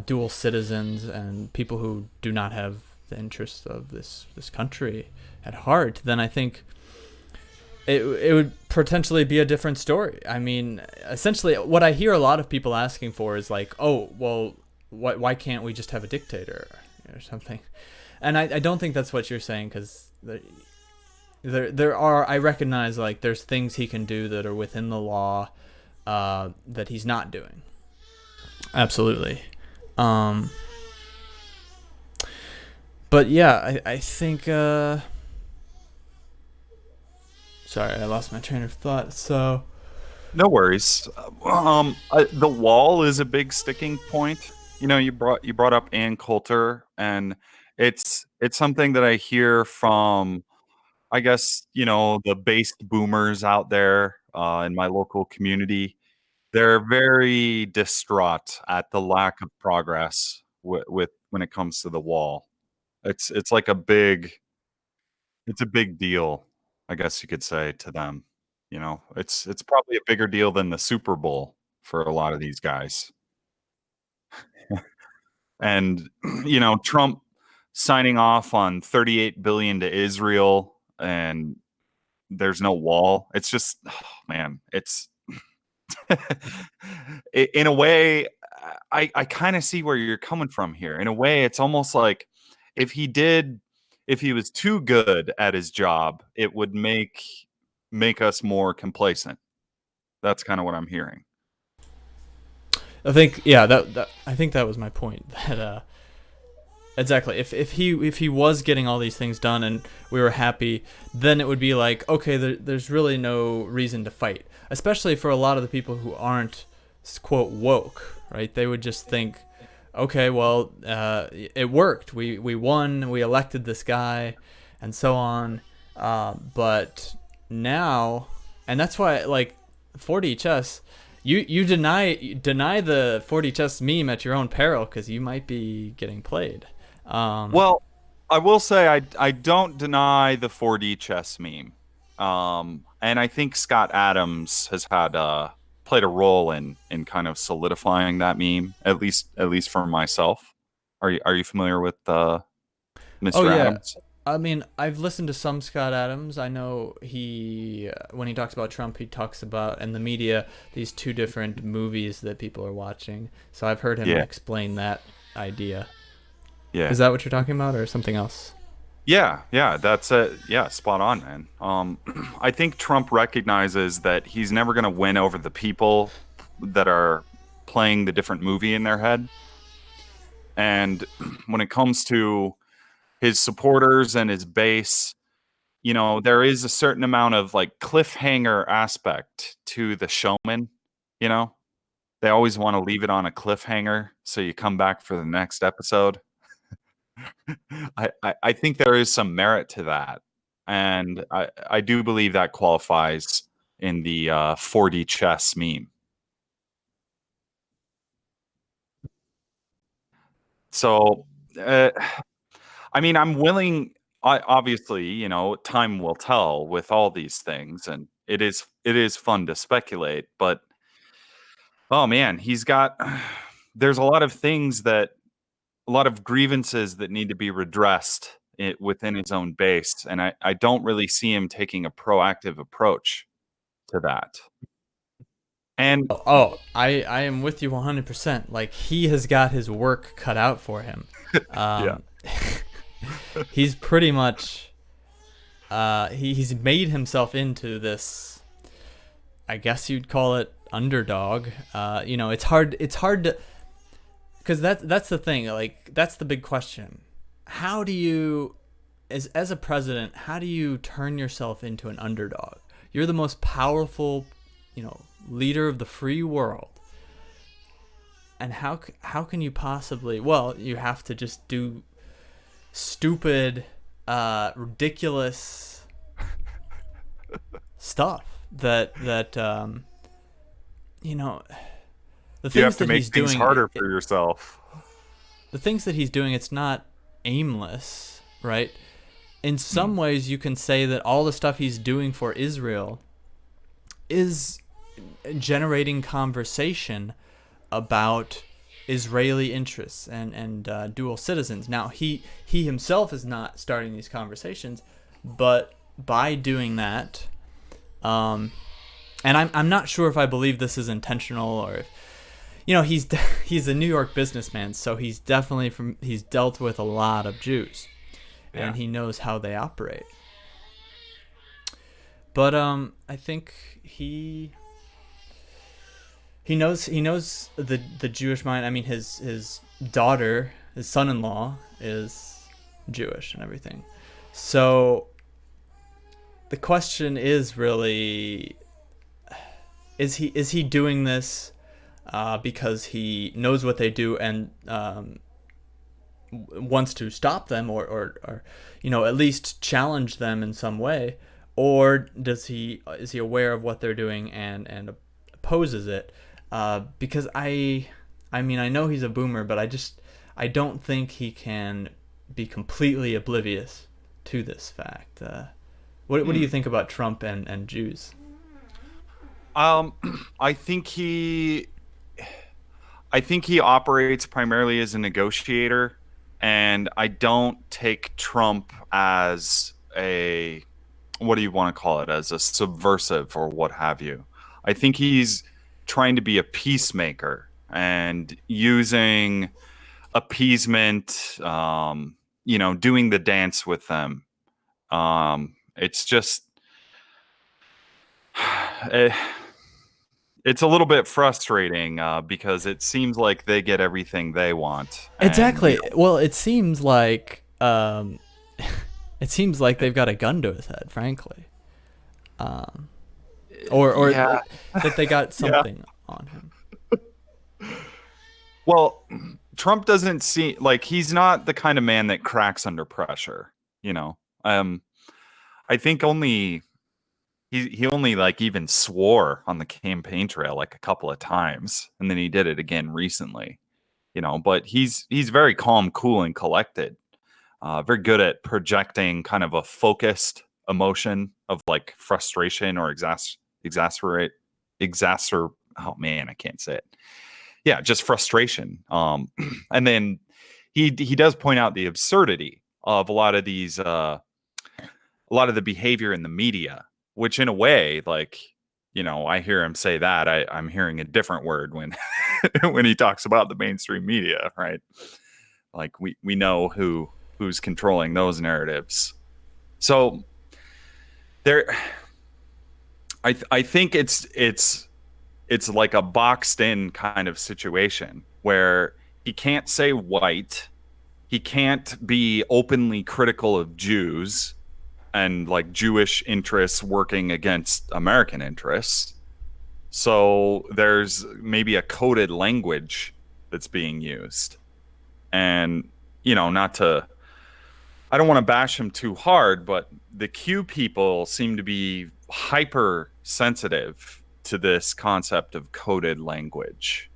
Speaker 3: dual citizens and people who do not have the interests of this country at heart, then I think it would potentially be a different story. I mean, essentially, what I hear a lot of people asking for is like, oh, well, why can't we just have a dictator or something? And I don't think that's what you're saying, because there are, I recognize, like, there's things he can do that are within the law that he's not doing. Absolutely. But yeah, I think sorry, I lost my train of thought. So
Speaker 6: no worries. The wall is a big sticking point. You brought up Ann Coulter, and it's something that I hear from, I guess, the based boomers out there in my local community. They're very distraught at the lack of progress with when it comes to the wall. It's like it's a big deal, I guess you could say, to them. It's probably a bigger deal than the Super Bowl for a lot of these guys. And Trump signing off on 38 billion to Israel, and there's no wall. It's just, oh, man, it's in a way, I kind of see where you're coming from here. In a way, it's almost like if he was too good at his job, it would make us more complacent. That's kind of what I'm hearing.
Speaker 3: I think, yeah, that I think that was my point. That exactly, if he was getting all these things done and we were happy, then it would be like, okay, there's really no reason to fight. Especially for a lot of the people who aren't, quote, woke, right? They would just think, okay, well, it worked. We won. We elected this guy, and so on. But now, and that's why, like, 4D chess, you deny the 4D chess meme at your own peril, because you might be getting played.
Speaker 6: Well, I will say I don't deny the 4D chess meme. And I think Scott Adams has had played a role in kind of solidifying that meme, at least for myself. Are you familiar with Mr. Adams?
Speaker 3: I mean, I've listened to some Scott Adams. I know he, when he talks about Trump, he talks about, in the media, these two different movies that people are watching. So I've heard him explain that idea.
Speaker 6: Yeah.
Speaker 3: Is that what you're talking about, or something else?
Speaker 6: Yeah, that's it. Yeah, spot on, man. I think Trump recognizes that he's never going to win over the people that are playing the different movie in their head. And when it comes to his supporters and his base, there is a certain amount of, like, cliffhanger aspect to the showman. They always want to leave it on a cliffhanger so you come back for the next episode. I think there is some merit to that, and I do believe that qualifies in the 4D chess meme. So, I mean, I'm willing. Obviously, time will tell with all these things, and it is fun to speculate. But oh man, there's a lot of things a lot of grievances that need to be redressed within his own base, and I don't really see him taking a proactive approach to that. And
Speaker 3: I am with you 100%. Like, he has got his work cut out for him. He's pretty much he's made himself into this, I guess you'd call it, underdog. It's hard to, because that's the thing. Like, that's the big question. How do you, as a president, how do you turn yourself into an underdog? You're the most powerful, leader of the free world. And how can you possibly? Well, you have to just do stupid, ridiculous stuff that the things
Speaker 6: You have to
Speaker 3: that
Speaker 6: make
Speaker 3: he's
Speaker 6: things
Speaker 3: doing
Speaker 6: harder for yourself.
Speaker 3: The things that he's doing, it's not aimless, right? In some ways, you can say that all the stuff he's doing for Israel is generating conversation about Israeli interests and dual citizens. Now, he himself is not starting these conversations, but by doing that, and I'm not sure if I believe this is intentional or if, he's a New York businessman, so he's dealt with a lot of Jews, and he knows how they operate. But I think he knows the Jewish mind. I mean, his daughter, his son-in-law, is Jewish and everything. So the question is really, is he doing this because he knows what they do and wants to stop them or at least challenge them in some way, or is he aware of what they're doing and opposes it? Because I know he's a boomer, but I don't think he can be completely oblivious to this fact. What do you think about Trump and Jews?
Speaker 6: I think he operates primarily as a negotiator, and I don't take Trump as a, what do you want to call it, as a subversive or what have you. I think he's trying to be a peacemaker and using appeasement, doing the dance with them. It's just, it's a little bit frustrating because it seems like they get everything they want.
Speaker 3: Exactly. Well, it seems like they've got a gun to his head, frankly. Or
Speaker 6: Yeah.
Speaker 3: that they got something on him.
Speaker 6: Well, Trump doesn't seem like he's not the kind of man that cracks under pressure. I think he only like even swore on the campaign trail like a couple of times, and then he did it again recently. But he's very calm, cool, and collected. Very good at projecting kind of a focused emotion of like frustration or oh man, I can't say it. Yeah, just frustration. And then he does point out the absurdity of a lot of these a lot of the behavior in the media, which in a way, like, I hear him say that. I'm hearing a different word when when he talks about the mainstream media, right? Like we know who's controlling those narratives. So there, I think it's like a boxed in kind of situation where he can't say white, he can't be openly critical of Jews and like Jewish interests working against American interests. So there's maybe a coded language that's being used. And, I don't want to bash him too hard, but the Q people seem to be hyper sensitive to this concept of coded language.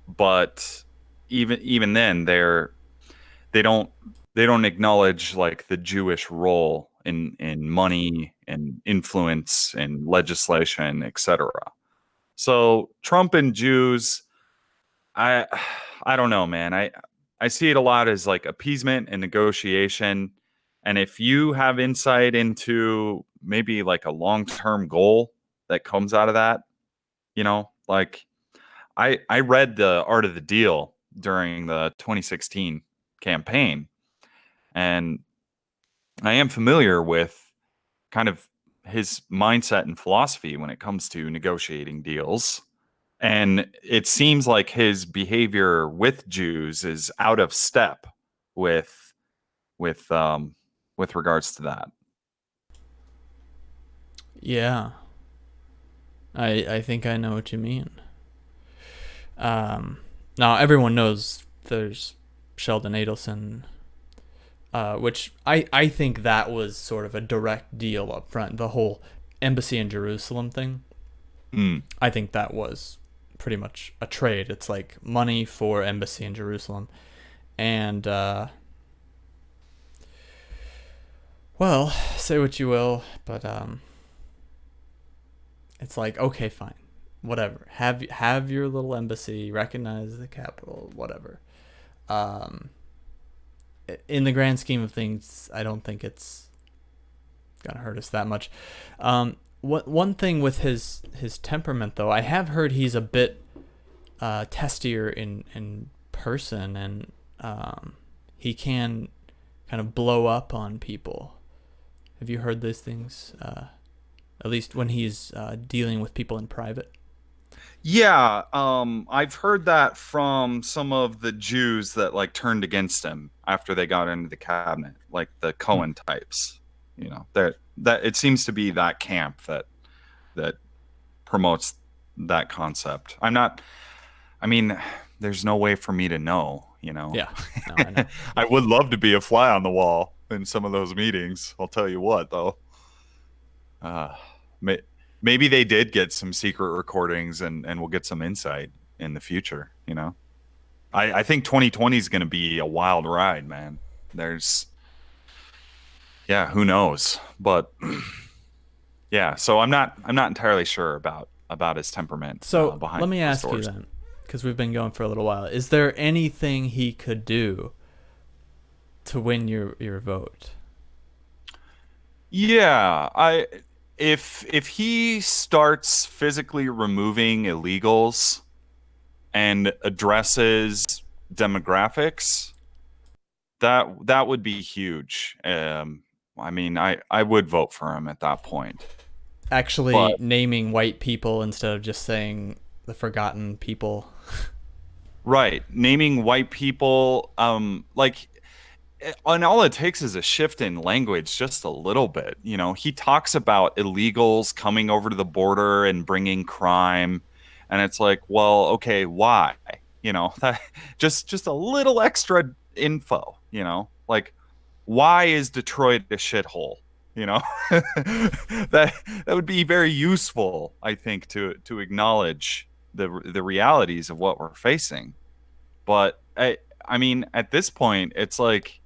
Speaker 6: But even then they don't acknowledge like the Jewish role in money and influence and legislation, etc. So Trump and Jews, I don't know, man. I see it a lot as like appeasement and negotiation. And if you have insight into maybe like a long-term goal that comes out of that, like I read The Art of the Deal during the 2016 campaign, and I am familiar with kind of his mindset and philosophy when it comes to negotiating deals. And it seems like his behavior with Jews is out of step with with um with regards to that.
Speaker 3: Yeah, I think I know what you mean. Now everyone knows there's Sheldon Adelson, which I think that was sort of a direct deal up front. The whole embassy in Jerusalem thing. I think that was pretty much a trade. It's like money for embassy in Jerusalem. And, well, say what you will, but it's like, okay, fine. Whatever. Have your little embassy, recognize the capital, whatever. In the grand scheme of things, I don't think it's gonna hurt us that much. One thing with his temperament, though, I have heard he's a bit testier in person, and he can kind of blow up on people. Have you heard those things? At least when he's dealing with people in private.
Speaker 6: Yeah, I've heard that from some of the Jews that like turned against him after they got into the cabinet, like the Cohen types. You know, that it seems to be that camp that promotes that concept. I mean, there's no way for me to know, you know.
Speaker 3: Yeah, no, I know.
Speaker 6: I would love to be a fly on the wall in some of those meetings. I'll tell you what, though. Maybe they did get some secret recordings, and we'll get some insight in the future, you know. I think 2020 is going to be a wild ride, man. Yeah, who knows? But yeah, so I'm not entirely sure about his temperament.
Speaker 3: So
Speaker 6: behind
Speaker 3: let me
Speaker 6: closed
Speaker 3: ask you
Speaker 6: doors.
Speaker 3: then, because we've been going for a little while. Is there anything he could do to win your vote?
Speaker 6: Yeah, if he starts physically removing illegals and addresses demographics, that would be huge. I mean, I would vote for him at that point.
Speaker 3: Actually,
Speaker 6: But-
Speaker 3: naming white people instead of just saying the forgotten people.
Speaker 6: Right, naming white people, like, and all it takes is a shift in language, just a little bit. You know, he talks about illegals coming over to the border and bringing crime, and it's like, well, okay, why? You know, that just a little extra info. You know, like, why is Detroit a shithole? You know, that would be very useful, I think, to acknowledge the realities of what we're facing. But I mean, at this point, it's like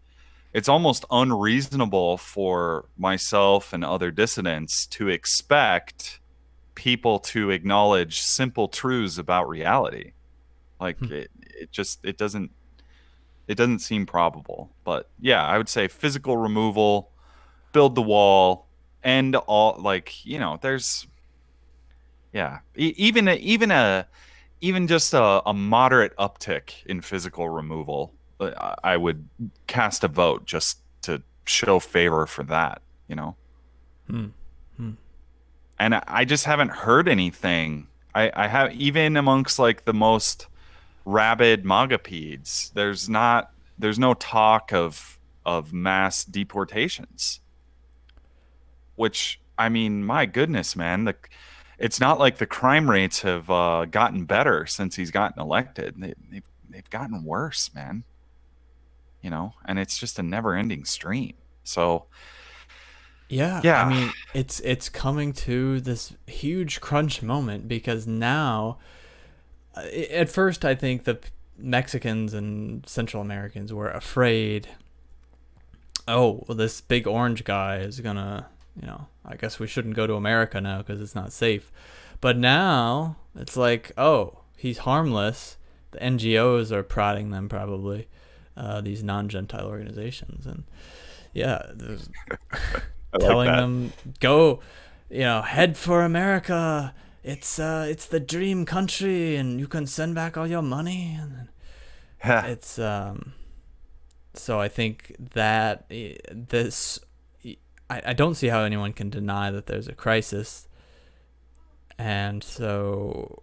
Speaker 6: it's almost unreasonable for myself and other dissidents to expect people to acknowledge simple truths about reality. Like it doesn't seem probable. But yeah, I would say physical removal, build the wall, and all, like, you know, there's even just a moderate uptick in physical removal, I would cast a vote just to show favor for that, you know. And I just haven't heard anything. I have, even amongst like the most rabid MAGA peds, there's no talk of mass deportations. Which, I mean, my goodness, man, it's not like the crime rates have gotten better since he's gotten elected. They've gotten worse, man. You know, and it's just a never-ending stream. So,
Speaker 3: Yeah,
Speaker 6: yeah.
Speaker 3: I mean, it's coming to this huge crunch moment because now, at first, I think the Mexicans and Central Americans were afraid. Oh, well, this big orange guy is gonna, you know, I guess we shouldn't go to America now because it's not safe. But now it's like, oh, he's harmless. The NGOs are prodding them, probably, these non-Gentile organizations, and yeah, telling them, go, you know, head for America. It's the dream country, and you can send back all your money. And it's so I think that this, I don't see how anyone can deny that there's a crisis, and so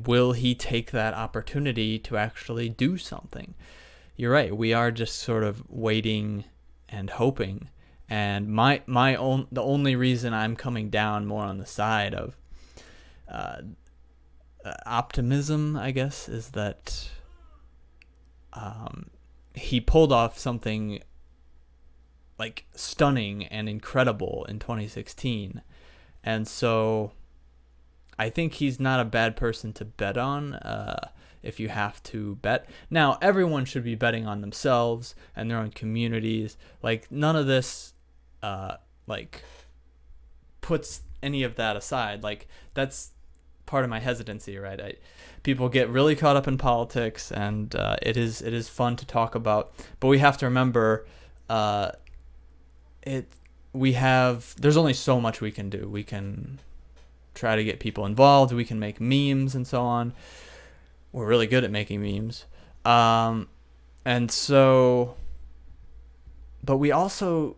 Speaker 3: will he take that opportunity to actually do something? You're right. We are just sort of waiting and hoping. And the only reason I'm coming down more on the side of optimism, I guess, is that he pulled off something like stunning and incredible in 2016, and so I think he's not a bad person to bet on if you have to bet. Now, everyone should be betting on themselves and their own communities. Like, none of this like puts any of that aside. Like, that's part of my hesitancy, right? People get really caught up in politics, and it is fun to talk about, but we have to remember there's only so much we can do. We can try to get people involved. We can make memes and so on. We're really good at making memes. And so, but we also,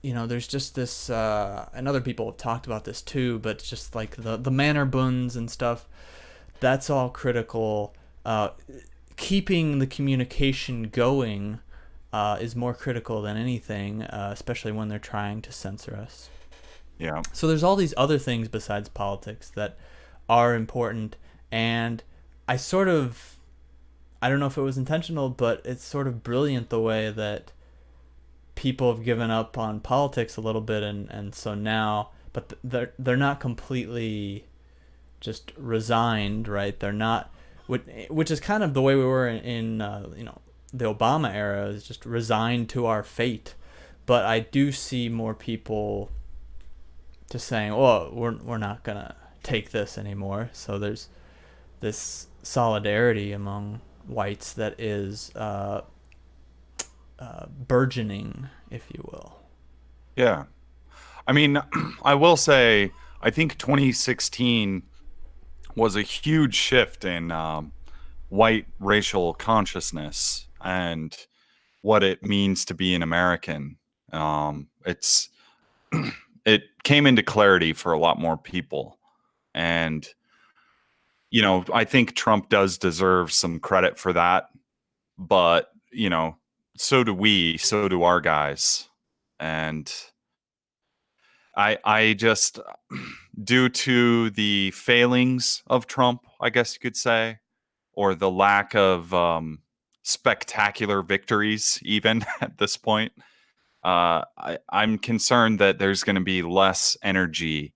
Speaker 3: there's just this, and other people have talked about this too, but just like the manor buns and stuff, that's all critical. Keeping the communication going is more critical than anything, especially when they're trying to censor us.
Speaker 6: Yeah.
Speaker 3: So there's all these other things besides politics that are important, and I don't know if it was intentional, but it's sort of brilliant the way that people have given up on politics a little bit, and so now, but they're not completely just resigned, right? They're not, which is kind of the way we were in the Obama era, is just resigned to our fate. But I do see more people just saying, "Oh, we're not gonna take this anymore." So there's this solidarity among whites that is burgeoning, if you will.
Speaker 6: Yeah. I mean, I will say, I think 2016 was a huge shift in white racial consciousness and what it means to be an American. It came into clarity for a lot more people. And, I think Trump does deserve some credit for that. But, so do our guys. And I just, due to the failings of Trump, I guess you could say, or the lack of spectacular victories, even at this point, I'm concerned that there's going to be less energy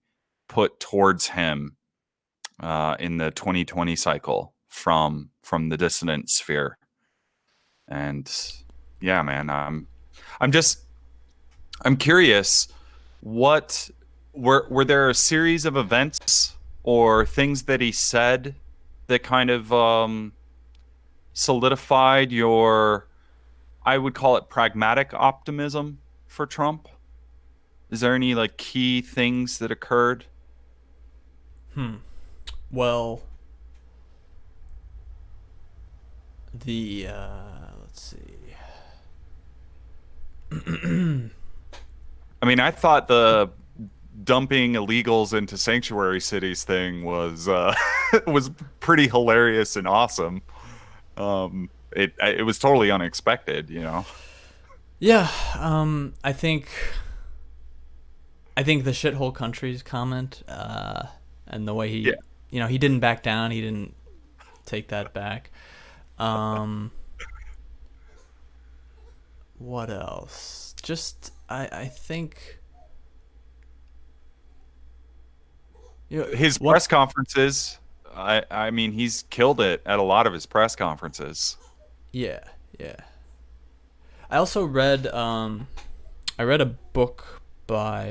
Speaker 6: put towards him in the 2020 cycle from the dissident sphere. And yeah, man, I'm curious, what were there a series of events or things that he said that kind of solidified your, I would call it, pragmatic optimism for Trump? Is there any like key things that occurred?
Speaker 3: Well, let's see.
Speaker 6: I mean, I thought the dumping illegals into sanctuary cities thing was was pretty hilarious and awesome. It was totally unexpected,
Speaker 3: Yeah, I think the shithole countries comment, and the way he, he didn't back down. He didn't take that back. What else? Just, I think,
Speaker 6: his press conferences. I mean, he's killed it at a lot of his press conferences.
Speaker 3: Yeah. I also read a book by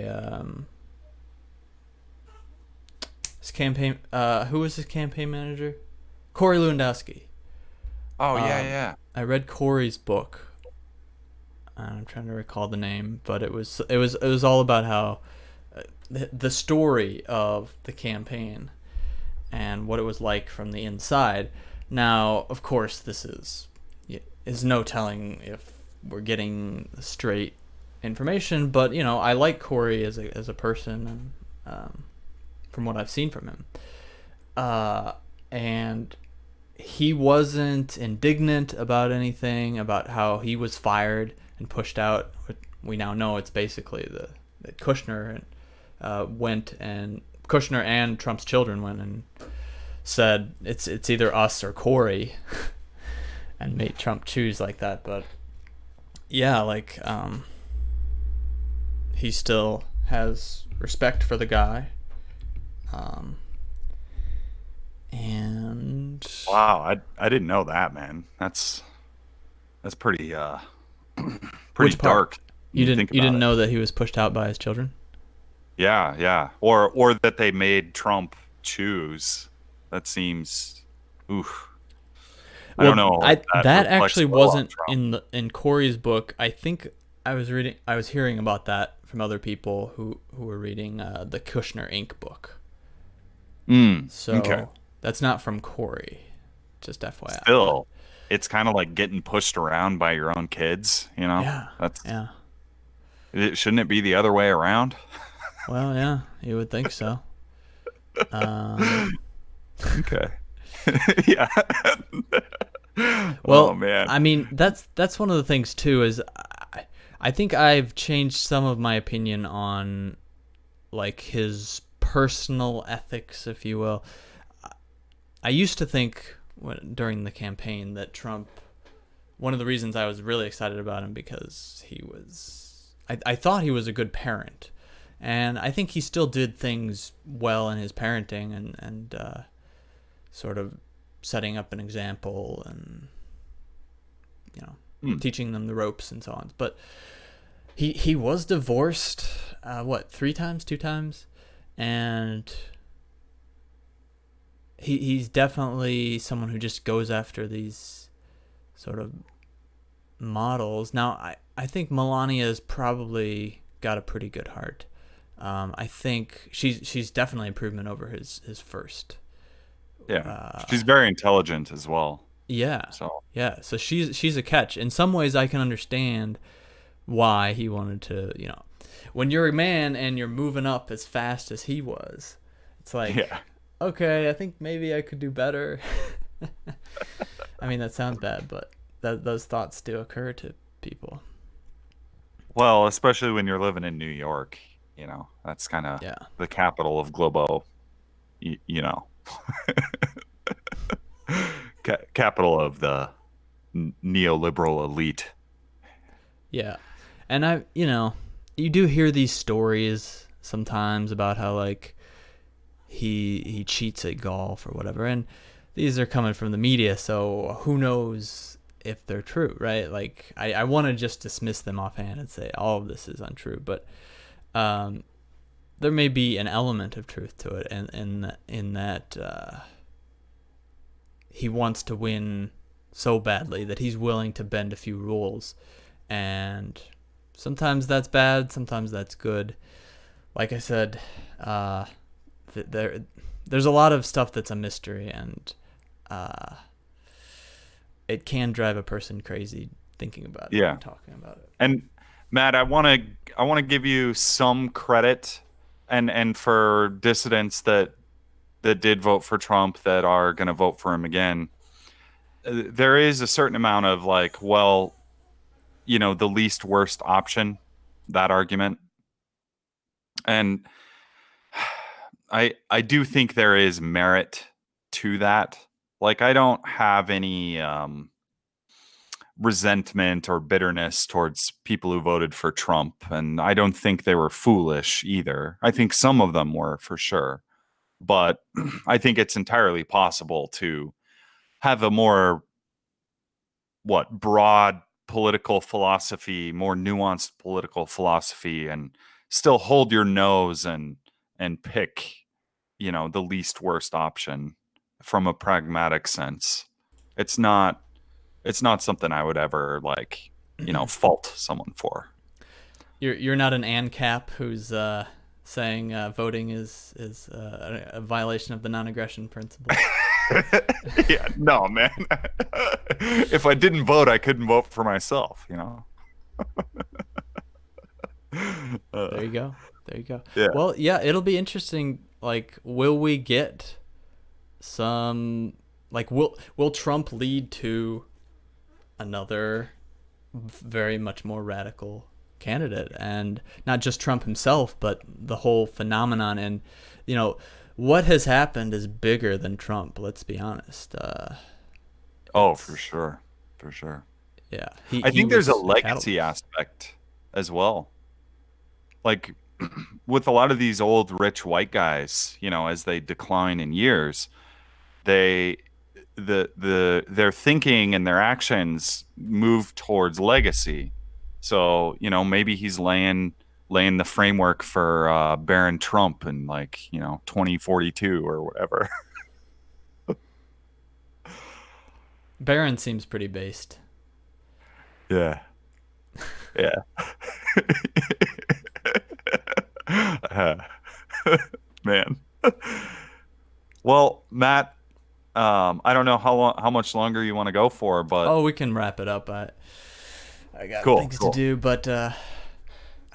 Speaker 3: his campaign. Who was his campaign manager? Corey Lewandowski.
Speaker 6: Oh yeah.
Speaker 3: I read Corey's book. I'm trying to recall the name, but it was all about how the story of the campaign and what it was like from the inside. Now, of course, this is no telling if we're getting straight information, but I like Corey as a person, and from what I've seen from him, and he wasn't indignant about anything, about how he was fired and pushed out. We now know it's basically that Kushner went, and Kushner and Trump's children went and said it's either us or Corey, and made Trump choose like that. But yeah, like he still has respect for the guy. And
Speaker 6: wow, I didn't know that, man. That's pretty pretty dark.
Speaker 3: You didn't know that he was pushed out by his children?
Speaker 6: Yeah. Or that they made Trump choose. That seems oof. I don't know.
Speaker 3: That actually wasn't in Corey's book. I think I was hearing about that from other people who were reading the Kushner Inc. book. So okay. That's not from Corey. Just FYI.
Speaker 6: Still, it's kind of like getting pushed around by your own kids, you know?
Speaker 3: Yeah.
Speaker 6: Shouldn't it be the other way around?
Speaker 3: Well, yeah, you would think so.
Speaker 6: Okay. Yeah.
Speaker 3: Well,
Speaker 6: oh, man.
Speaker 3: I mean, that's one of the things too, is I think I've changed some of my opinion on like his personal ethics, if you will. I used to think during the campaign that Trump, one of the reasons I was really excited about him because I thought he was a good parent, and I think he still did things well in his parenting and sort of setting up an example and teaching them the ropes and so on. But he was divorced, 2 times, and he's definitely someone who just goes after these sort of models. Now, I think Melania's probably got a pretty good heart. I think she's definitely improvement over his first.
Speaker 6: Yeah, she's very intelligent as well.
Speaker 3: Yeah. So she's a catch. In some ways, I can understand why he wanted to. When you're a man and you're moving up as fast as he was, it's like, okay, I think maybe I could do better. I mean, that sounds bad, but those thoughts do occur to people.
Speaker 6: Well, especially when you're living in New York, that's kind of the capital of Globo, capital of the neoliberal elite.
Speaker 3: Yeah. And you do hear these stories sometimes about how like he cheats at golf or whatever, and these are coming from the media, so who knows if they're true, right? Like I want to just dismiss them offhand and say all of this is untrue, but there may be an element of truth to it, and in that he wants to win so badly that he's willing to bend a few rules, and sometimes that's bad, sometimes that's good. Like I said, there's a lot of stuff that's a mystery, and it can drive a person crazy thinking about it and talking about it.
Speaker 6: And Matt, I want to give you some credit, and for dissidents that did vote for Trump that are going to vote for him again. There is a certain amount of like, well, the least worst option, that argument. And I do think there is merit to that. Like, I don't have any resentment or bitterness towards people who voted for Trump, and I don't think they were foolish either. I think some of them were, for sure. But I think it's entirely possible to have a more broad political philosophy, more nuanced political philosophy, and still hold your nose and pick, the least worst option from a pragmatic sense. It's not something I would ever fault someone for.
Speaker 3: You're not an ANCAP who's saying voting is a violation of the non-aggression principle.
Speaker 6: Yeah, no, man. If I didn't vote, I couldn't vote for myself,
Speaker 3: There you go.
Speaker 6: Yeah.
Speaker 3: Well, yeah, it'll be interesting. Like, will we get some like will Trump lead to another very much more radical candidate, and not just Trump himself, but the whole phenomenon. And what has happened is bigger than Trump. Let's be honest.
Speaker 6: For sure.
Speaker 3: Yeah,
Speaker 6: I think there's a
Speaker 3: was
Speaker 6: legacy aspect as well. Like with a lot of these old rich white guys, as they decline in years, their thinking and their actions move towards legacy. So, maybe he's laying the framework for Baron Trump in 2042 or whatever.
Speaker 3: Barron seems pretty based.
Speaker 6: Yeah. Yeah. Man. Well, Matt, I don't know how much longer you want to go for, but
Speaker 3: we can wrap it up. I got things to do, but I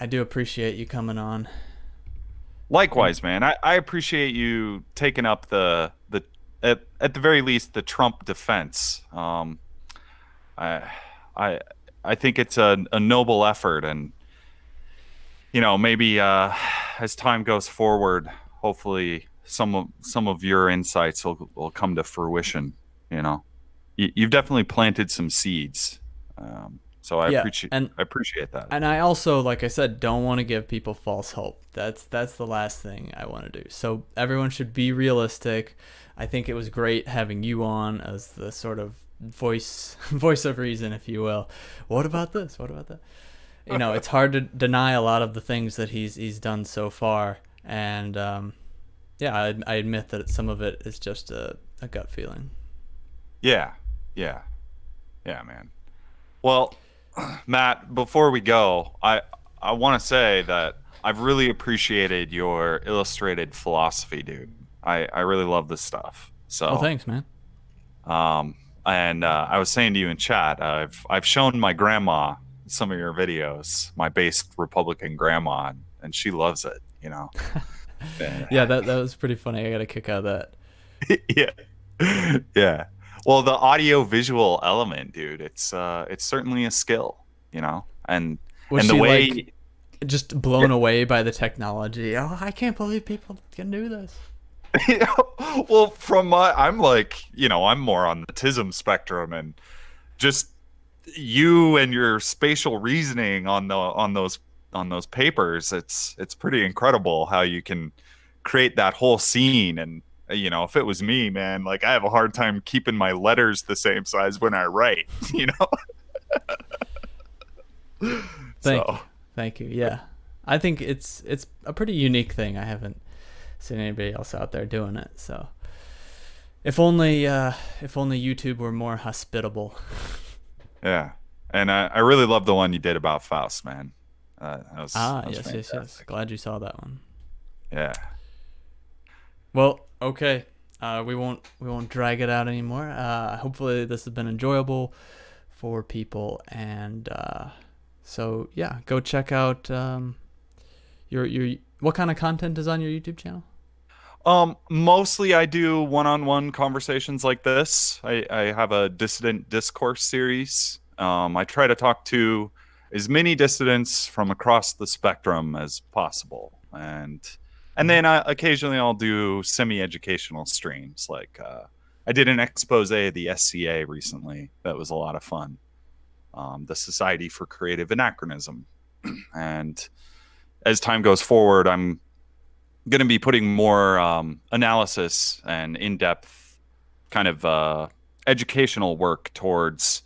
Speaker 3: do appreciate you coming on.
Speaker 6: Likewise, man. I appreciate you taking up the at the very least the Trump defense. I think it's a noble effort, and maybe as time goes forward, hopefully some of your insights will come to fruition. You've definitely planted some seeds, so I appreciate that.
Speaker 3: And I also, like I said, don't want to give people false hope. That's the last thing I want to do. So everyone should be realistic. I think it was great having you on as the sort of voice of reason, if you will. What about this? What about that? It's hard to deny a lot of the things that he's done so far, and I admit that some of it is just a gut feeling.
Speaker 6: Yeah, man. Well, Matt, before we go, I want to say that I've really appreciated your illustrated philosophy, dude. I really love this stuff. So,
Speaker 3: thanks, man.
Speaker 6: And I was saying to you in chat, I've shown my grandma some of your videos, my based Republican grandma, and she loves it.
Speaker 3: Yeah, that was pretty funny. I got a kick out of
Speaker 6: that. Yeah. Well, the audio visual element, dude, it's certainly a skill, and
Speaker 3: was
Speaker 6: the
Speaker 3: she
Speaker 6: way
Speaker 3: just blown away by the technology. Oh, I can't believe people can do this.
Speaker 6: Well, I'm more on the autism spectrum, and just you and your spatial reasoning on those papers, it's pretty incredible how you can create that whole scene. And if it was me, man, I have a hard time keeping my letters the same size when I write.
Speaker 3: Thank you. Yeah, I think it's a pretty unique thing. I haven't seen anybody else out there doing it. So if only YouTube were more hospitable.
Speaker 6: Yeah, and I really love the one you did about Faust, man. That was
Speaker 3: yes. Glad you saw that one.
Speaker 6: Yeah.
Speaker 3: Well, okay. We won't drag it out anymore. Hopefully this has been enjoyable for people, and so yeah, go check out your what kind of content is on your YouTube channel?
Speaker 6: Mostly I do one-on-one conversations like this. I have a dissident discourse series. I try to talk to as many dissidents from across the spectrum as possible, and then occasionally I'll do semi-educational streams. I did an expose of the SCA recently. That was a lot of fun. The Society for Creative Anachronism. And as time goes forward, I'm going to be putting more analysis and in-depth kind of educational work towards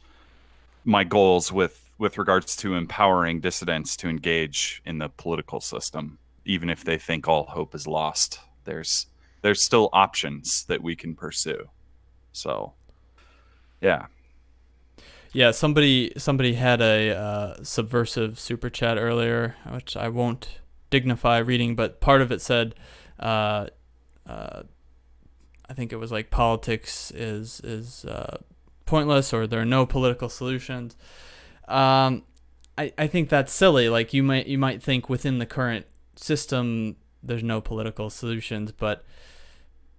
Speaker 6: my goals with regards to empowering dissidents to engage in the political system. Even if they think all hope is lost, there's still options that we can pursue. So, yeah.
Speaker 3: Yeah, somebody had a subversive super chat earlier, which I won't dignify reading, but part of it said, I think it was politics is pointless, or there are no political solutions. I think that's silly. You might think within the current system there's no political solutions, but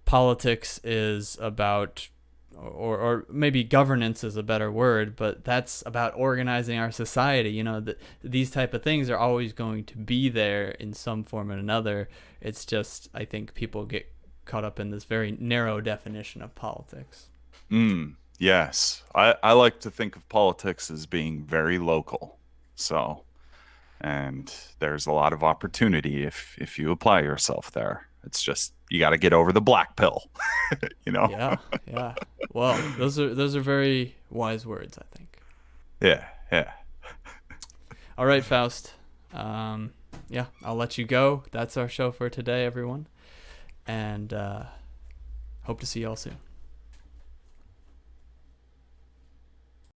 Speaker 3: politics is about, or maybe governance is a better word, but that's about organizing our society. You know, these type of things are always going to be there in some form or another. It's just, I think people get caught up in this very narrow definition of politics.
Speaker 6: Yes. I like to think of politics as being very local. So, and there's a lot of opportunity if you apply yourself there. It's just, you got to get over the black pill, you know?
Speaker 3: Yeah. Well, those are very wise words, I think.
Speaker 6: Yeah.
Speaker 3: All right, Faust. Yeah, I'll let you go. That's our show for today, everyone. And hope to see y'all soon.